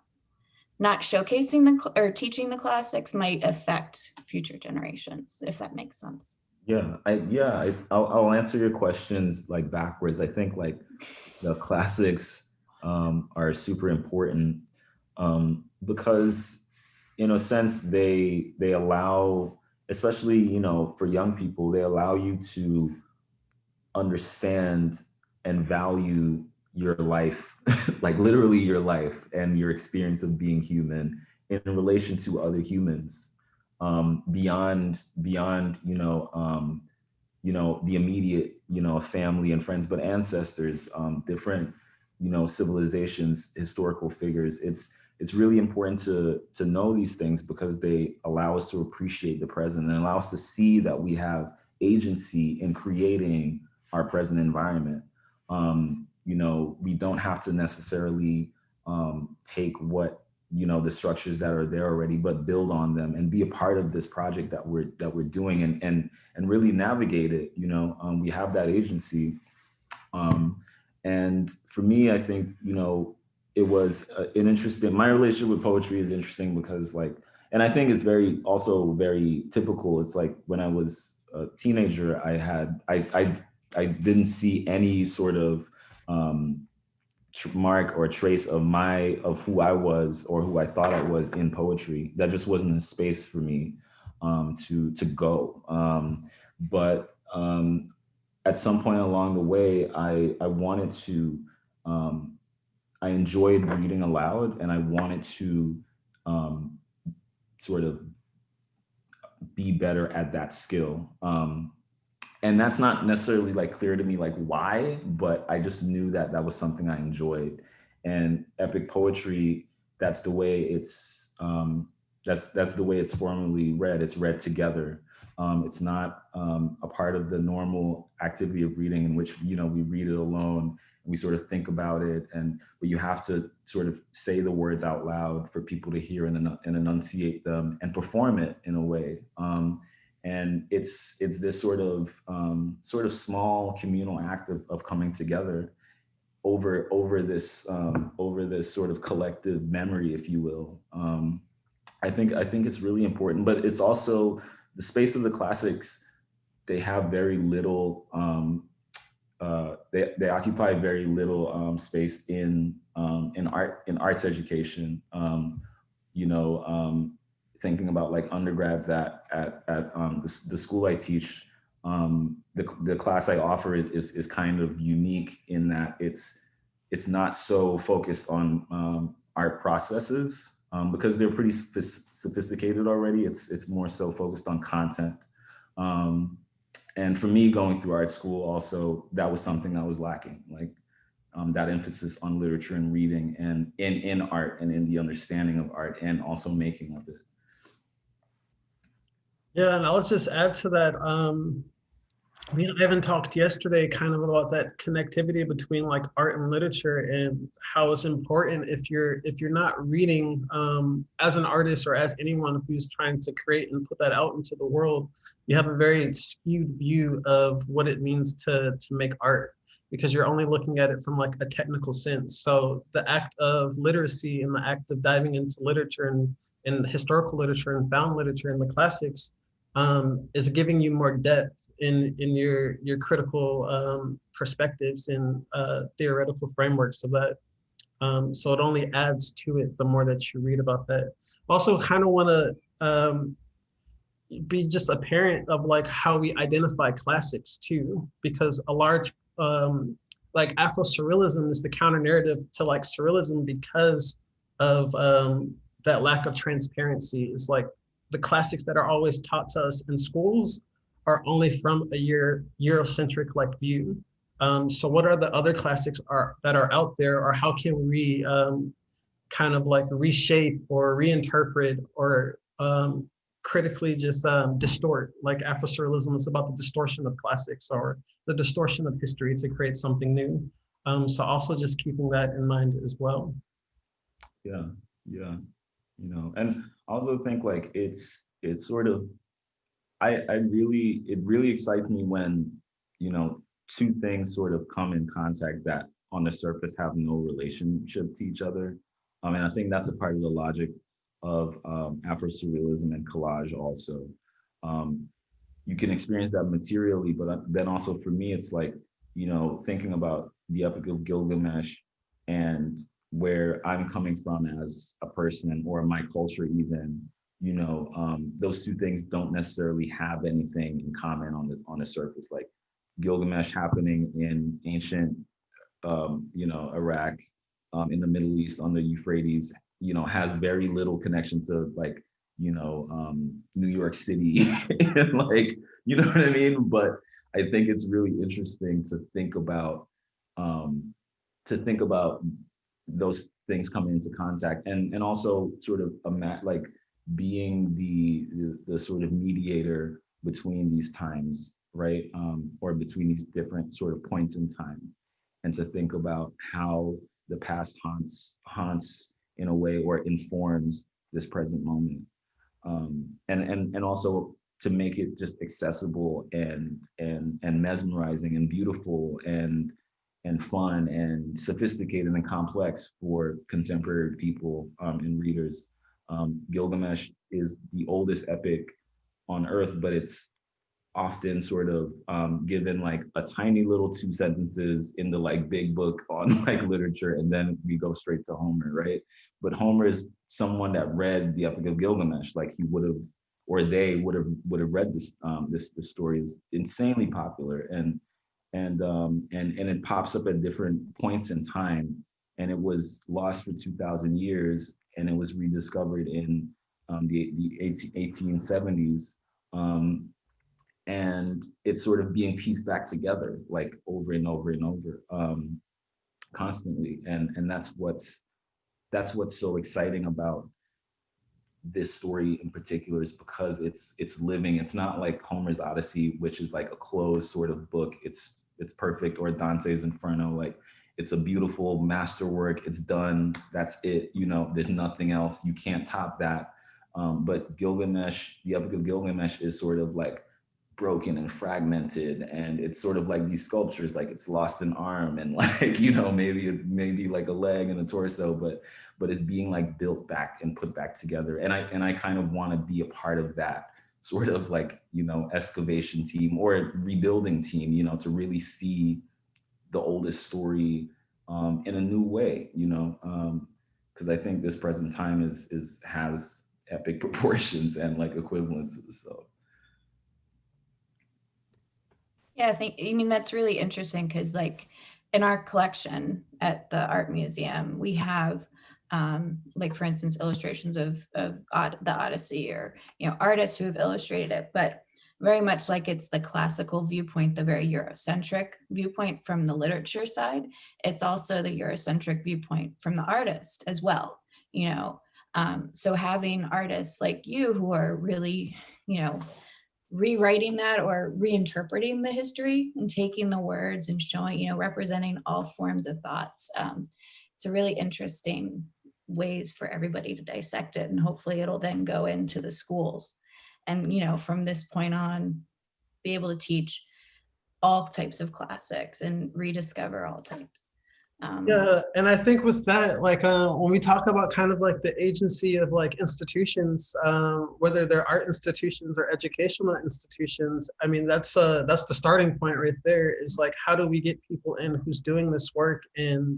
showcasing or teaching the classics might affect future generations, if that makes sense. Yeah, I'll answer your questions like backwards. I think like the classics are super important because in a sense they allow, especially, you know, for young people, they allow you to understand and value your life, like literally your life and your experience of being human in relation to other humans. Beyond you know, the immediate, you know, family and friends, but ancestors, different, you know, civilizations, historical figures. It's really important to know these things because they allow us to appreciate the present and allow us to see that we have agency in creating our present environment. You know, we don't have to necessarily take what, you know, the structures that are there already, but build on them and be a part of this project that we're doing and really navigate it. You know, we have that agency. And for me, I think, you know, it was an interesting, my relationship with poetry is interesting because like, and I think it's also very typical. It's like when I was a teenager, I didn't see any sort of mark or trace of who I was or who I thought I was in poetry. That just wasn't a space for me to go. But at some point along the way, I wanted to, I enjoyed reading aloud, and I wanted to sort of be better at that skill. And that's not necessarily like clear to me like why, but I just knew that that was something I enjoyed. And epic poetry, that's the way it's that's the way it's formally read. It's read together. It's not a part of the normal activity of reading in which, you know, we read it alone. We sort of think about it, but you have to sort of say the words out loud for people to hear and enunciate them and perform it in a way. And it's this sort of small communal act of coming together over this sort of collective memory, if you will. I think it's really important, but it's also the space of the classics. They have very little. They occupy very little space in arts education. You know, thinking about like undergrads the school I teach, the class I offer is kind of unique in that it's not so focused on art processes, because they're pretty sophisticated already. It's more so focused on content. And for me, going through art school also, that was something that was lacking, like that emphasis on literature and reading and in art and in the understanding of art and also making of it. Yeah, and I'll just add to that. Me and Ivan talked yesterday kind of about that connectivity between like art and literature and how it's important if you're not reading as an artist or as anyone who's trying to create and put that out into the world, you have a very skewed view of what it means to make art, because you're only looking at it from like a technical sense. So the act of literacy and the act of diving into literature and historical literature and found literature and the classics is giving you more depth in your critical perspectives and theoretical frameworks of that. So it only adds to it the more that you read about that. Also kind of want to be just a parent of like how we identify classics too, because a large like Afro-surrealism is the counter narrative to like surrealism because of that lack of transparency. Is like the classics that are always taught to us in schools are only from a Eurocentric like view. So what are the other classics that are out there, or how can we kind of like reshape or reinterpret or critically just distort? Like Afro-surrealism is about the distortion of classics or the distortion of history to create something new. So also just keeping that in mind as well. Yeah, yeah, and I also think like it's sort of, it really excites me when, two things sort of come in contact that on the surface have no relationship to each other. And I think that's a part of the logic of Afro-surrealism and collage also. You can experience that materially, but then also for me, it's like, thinking about the Epic of Gilgamesh and where I'm coming from as a person or my culture even, those two things don't necessarily have anything in common on the surface. Like Gilgamesh happening in ancient, Iraq, in the Middle East on the Euphrates, has very little connection to like, New York City, and like, you know what I mean? But I think it's really interesting to think about those things coming into contact, and also sort of like being the sort of mediator between these times, right? Or between these different sort of points in time, and to think about how the past haunts in a way or informs this present moment. And also to make it just accessible and mesmerizing and beautiful and fun and sophisticated and complex for contemporary people and readers. Gilgamesh is the oldest epic on Earth, but it's often sort of given like a tiny little 2 sentences in the like big book on like literature, and then we go straight to Homer, right? But Homer is someone that read the Epic of Gilgamesh, like he would have, or they would have read this this story. Is insanely popular, and it pops up at different points in time, and it was lost for 2,000 years, and it was rediscovered in the 1870s. And it's sort of being pieced back together like over and over and over, constantly, and that's what's so exciting about this story in particular, is because it's living. It's not like Homer's Odyssey, which is like a closed sort of book. It's perfect, or Dante's Inferno. Like it's a beautiful masterwork. It's done. That's it. There's nothing else. You can't top that. But Gilgamesh, the Epic of Gilgamesh, is sort of like broken and fragmented, and it's sort of like these sculptures, like it's lost an arm and like maybe like a leg and a torso, but it's being like built back and put back together, and I kind of want to be a part of that sort of like excavation team or rebuilding team, to really see the oldest story in a new way, because I think this present time has epic proportions and like equivalences. So Yeah, I mean, that's really interesting because like in our collection at the art museum, we have like, for instance, illustrations of the Odyssey, or, you know, artists who have illustrated it, but very much like it's the classical viewpoint, the very Eurocentric viewpoint from the literature side. It's also the Eurocentric viewpoint from the artist as well, you know. So having artists like you who are really, you know, rewriting that or reinterpreting the history and taking the words and showing, you know, representing all forms of thoughts. It's a really interesting ways for everybody to dissect it, and hopefully it'll then go into the schools. And, you know, from this point on, be able to teach all types of classics and rediscover all types. Yeah, and I think with that, like when we talk about kind of like the agency of like institutions, whether they're art institutions or educational institutions, I mean that's the starting point right there. Is like, how do we get people in who's doing this work and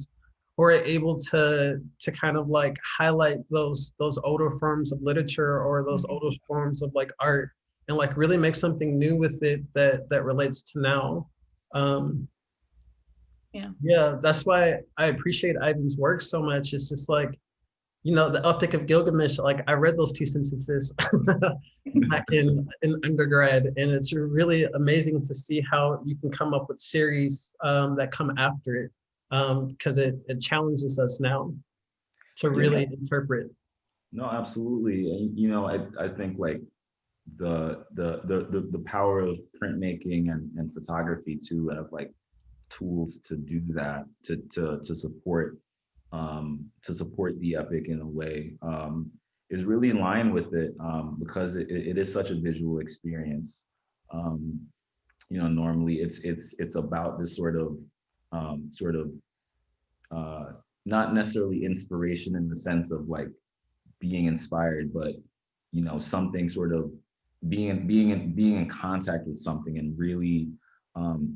who are able to kind of like highlight those older forms of literature or those older forms of like art, and like really make something new with it that relates to now. Yeah, that's why I appreciate Ivan's work so much. It's just like, you know, the Epic of Gilgamesh, like I read those 2 sentences back in undergrad, and it's really amazing to see how you can come up with series that come after it, because it challenges us now to really interpret. no, absolutely. And you know, I think like the power of printmaking and photography too, as like tools to do that, to support the epic in a way, is really in line with it, because it is such a visual experience. You know, normally it's about this sort of not necessarily inspiration in the sense of like being inspired, but you know, something sort of being in contact with something and really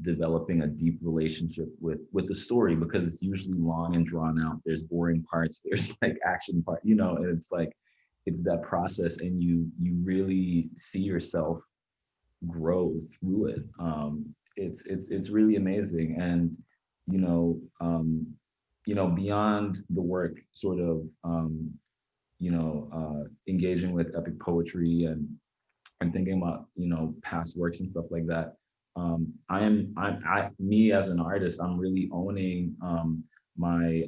developing a deep relationship with the story, because it's usually long and drawn out. There's boring parts, there's like action part, you know, and it's like, it's that process, and you really see yourself grow through it. It's really amazing. And you know, beyond the work, sort of engaging with epic poetry and thinking about, you know, past works and stuff like that. Me as an artist, I'm really owning my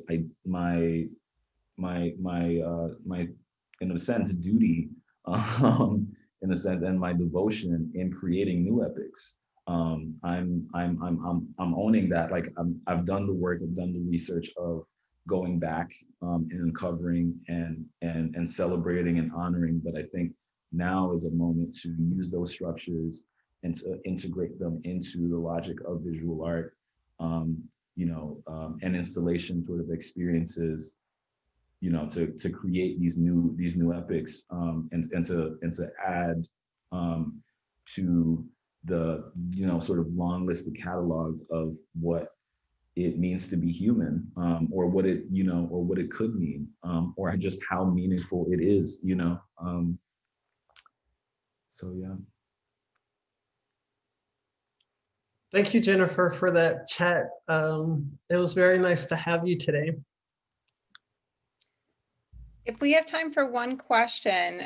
in a sense duty, in a sense, and my devotion in creating new epics. I'm owning that. Like I've done the work, I've done the research of going back and uncovering and celebrating and honoring. But I think now is a moment to use those structures and to integrate them into the logic of visual art, and installation sort of experiences, you know, to create these new epics, and to add to the, you know, sort of long listed catalogs of what it means to be human, or what it, you know, or what it could mean, or just how meaningful it is, you know. So yeah. Thank you, Jennifer, for that chat. It was very nice to have you today. If we have time for one question,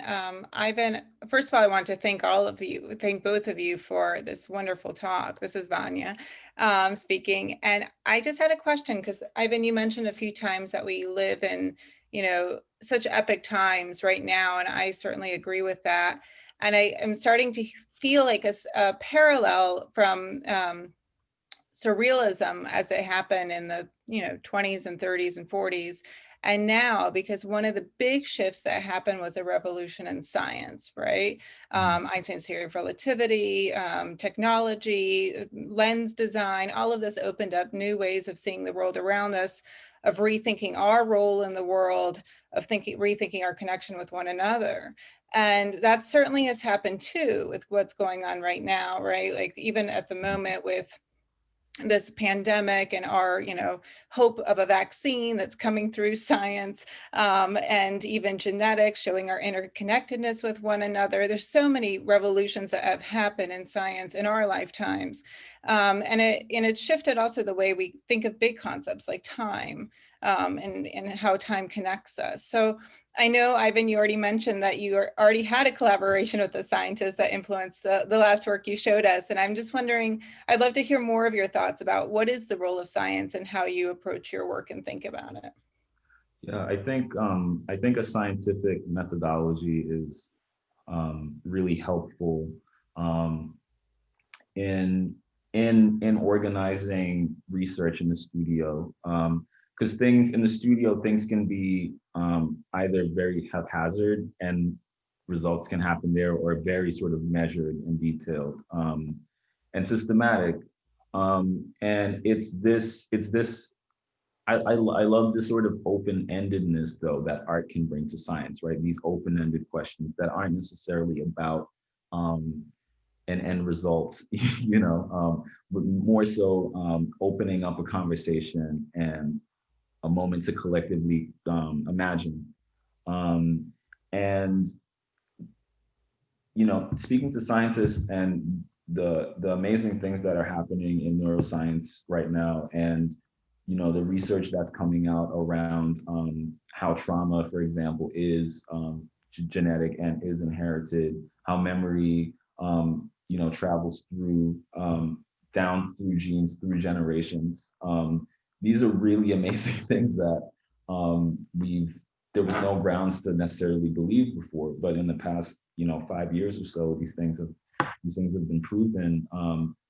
Ivan, first of all, I want to thank both of you for this wonderful talk. This is Vanya speaking. And I just had a question, because Ivan, you mentioned a few times that we live in, you know, such epic times right now. And I certainly agree with that. And I am starting to feel like a parallel from surrealism as it happened in the, you know, 20s and 30s and 40s. And now, because one of the big shifts that happened was a revolution in science, right? Einstein's theory of relativity, technology, lens design, all of this opened up new ways of seeing the world around us, of rethinking our role in the world, of rethinking our connection with one another. And that certainly has happened too with what's going on right now, right? Like even at the moment with this pandemic and our, hope of a vaccine that's coming through science, and even genetics showing our interconnectedness with one another. There's so many revolutions that have happened in science in our lifetimes. And it shifted also the way we think of big concepts like time, and how time connects us. So I know, Ivan, you already mentioned that you already had a collaboration with a scientist that influenced the last work you showed us. And I'm just wondering, I'd love to hear more of your thoughts about what is the role of science and how you approach your work and think about it. Yeah, I think a scientific methodology is really helpful in organizing research in the studio, because things in the studio, things can be either very haphazard and results can happen there, or very sort of measured and detailed and systematic. And it's this I love this sort of open-endedness, though, that art can bring to science, right? These open-ended questions that aren't necessarily about an end results, but more so opening up a conversation and a moment to collectively imagine. And speaking to scientists and the amazing things that are happening in neuroscience right now, and the research that's coming out around how trauma, for example, is genetic and is inherited, how memory travels through down through genes, through generations. These are really amazing things that there was no grounds to necessarily believe before, but in the past 5 years or so, these things have been proven,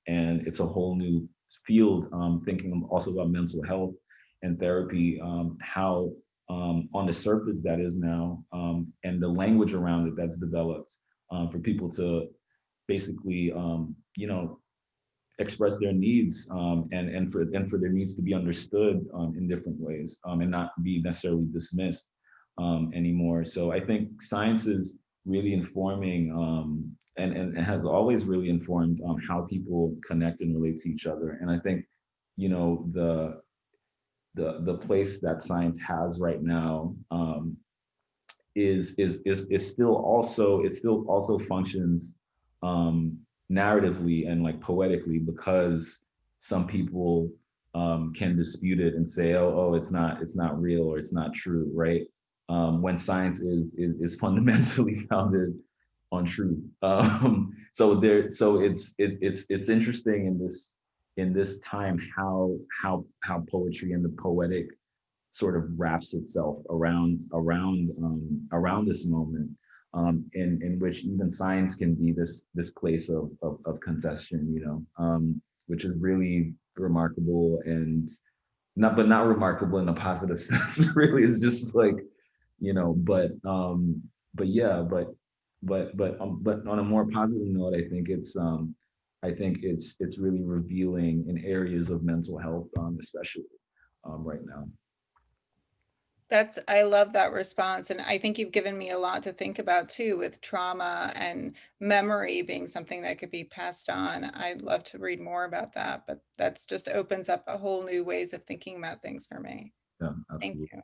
and it's a whole new field, thinking also about mental health and therapy, how on the surface that is now, and the language around it that's developed for people to basically express their needs, and for their needs to be understood in different ways, and not be necessarily dismissed anymore. So I think science is really informing, and has always really informed how people connect and relate to each other. And I think the place that science has right now is still also functions narratively and like poetically, because some people can dispute it and say, oh, it's not real, or it's not true, right? When science is fundamentally founded on truth. So it's interesting in this time how poetry and the poetic sort of wraps itself around this moment, in which even science can be this place of contestation, which is really remarkable, and not remarkable in a positive sense. Really, it's just like, but yeah, but on a more positive note, I think it's really revealing in areas of mental health, especially right now. I love that response. And I think you've given me a lot to think about too, with trauma and memory being something that could be passed on. I'd love to read more about that, but that's just opens up a whole new ways of thinking about things for me. Yeah, absolutely. Thank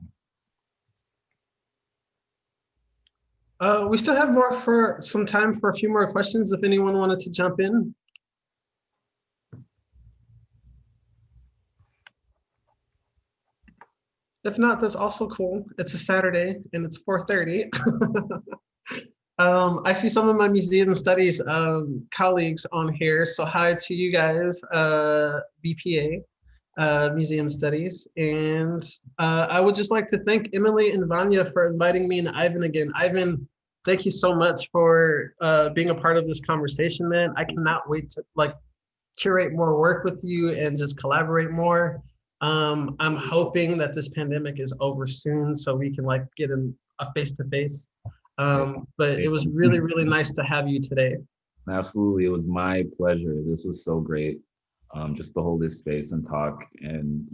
you. We still have some time for a few more questions if anyone wanted to jump in. If not, that's also cool. It's a Saturday and it's 4:30. I see some of my museum studies colleagues on here. So hi to you guys, BPA, Museum Studies. And I would just like to thank Emily and Vanya for inviting me, and Ivan again. Ivan, thank you so much for being a part of this conversation, man. I cannot wait to curate more work with you and just collaborate more. I'm hoping that this pandemic is over soon so we can get in a face-to-face. But it was really, really nice to have you today. Absolutely, it was my pleasure. This was so great, just to hold this space and talk, and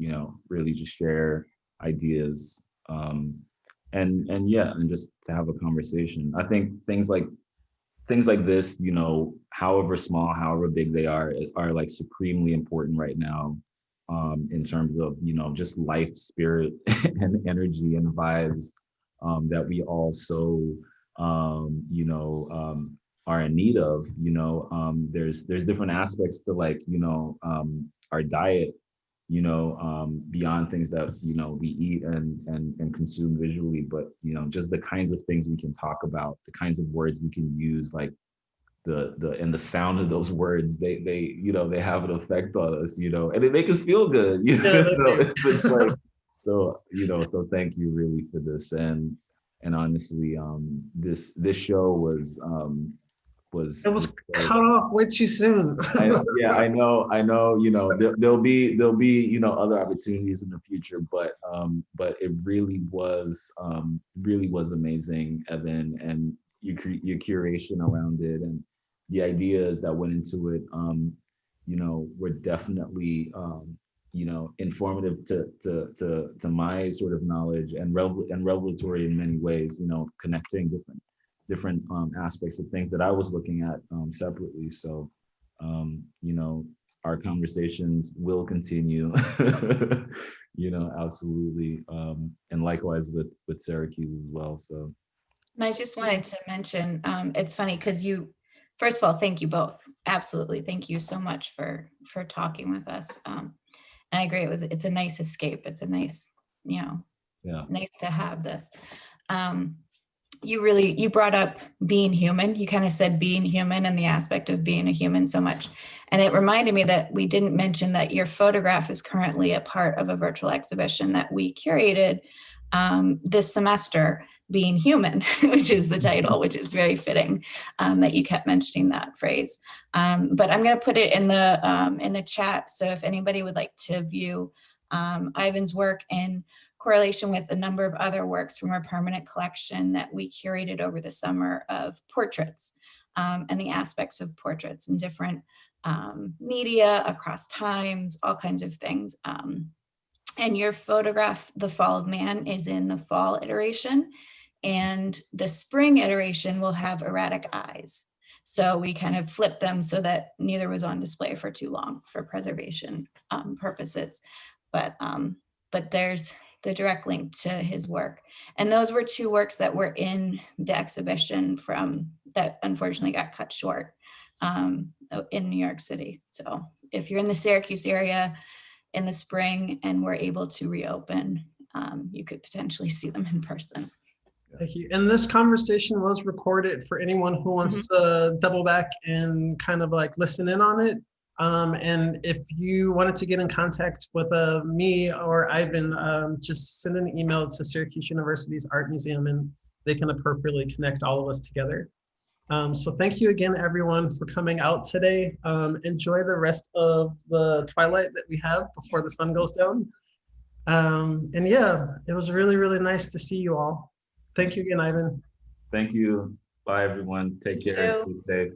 really just share ideas, and just to have a conversation. I think things like things like this, you know, however small, however big they are like supremely important right now, in terms of, you know, just life, spirit, and energy and vibes, that we all so, you know, are in need of. You know, there's different aspects to, like, you know, our diet, you know, beyond things that, you know, we eat and consume visually, but, you know, just the kinds of things we can talk about, the kinds of words we can use, like and the sound of those words, they you know, they have an effect on us, you know, and they make us feel good. You know, it's like, so, you know, so thank you really for this. And honestly, this show was It was cut off way too soon. yeah, I know, you know, there'll be, you know, other opportunities in the future, but it really was amazing, Evan, and your curation around it and the ideas that went into it, you know, were definitely, you know, informative to my sort of knowledge, and revelatory in many ways, you know, connecting different aspects of things that I was looking at separately. So, you know, our conversations will continue, you know, absolutely. And likewise with Syracuse as well. So. And I just wanted to mention, it's funny because first of all, thank you both. Absolutely. Thank you so much for talking with us. And I agree, it's a nice escape. It's a nice, you know, nice to have this. You brought up being human. You kind of said being human and the aspect of being a human so much. And it reminded me that we didn't mention that your photograph is currently a part of a virtual exhibition that we curated this semester, Being Human, which is the title, which is very fitting that you kept mentioning that phrase. But I'm going to put it in the chat. So if anybody would like to view Ivan's work in correlation with a number of other works from our permanent collection that we curated over the summer of portraits, and the aspects of portraits in different media across times, all kinds of things. And your photograph, The Fall of Man, is in the fall iteration, and the spring iteration will have erratic eyes. So we kind of flipped them so that neither was on display for too long for preservation purposes. But there's the direct link to his work. And those were two works that were in the exhibition that unfortunately got cut short in New York City. So if you're in the Syracuse area in the spring and we're able to reopen, you could potentially see them in person. Thank you. And this conversation was recorded for anyone who wants to double back and kind of like listen in on it. And if you wanted to get in contact with me or Ivan, just send an email to Syracuse University's Art Museum and they can appropriately connect all of us together. So thank you again, everyone, for coming out today. Enjoy the rest of the twilight that we have before the sun goes down. And yeah, it was really, really nice to see you all. Thank you again, Ivan. Thank you. Bye, everyone. Take care. Stay safe.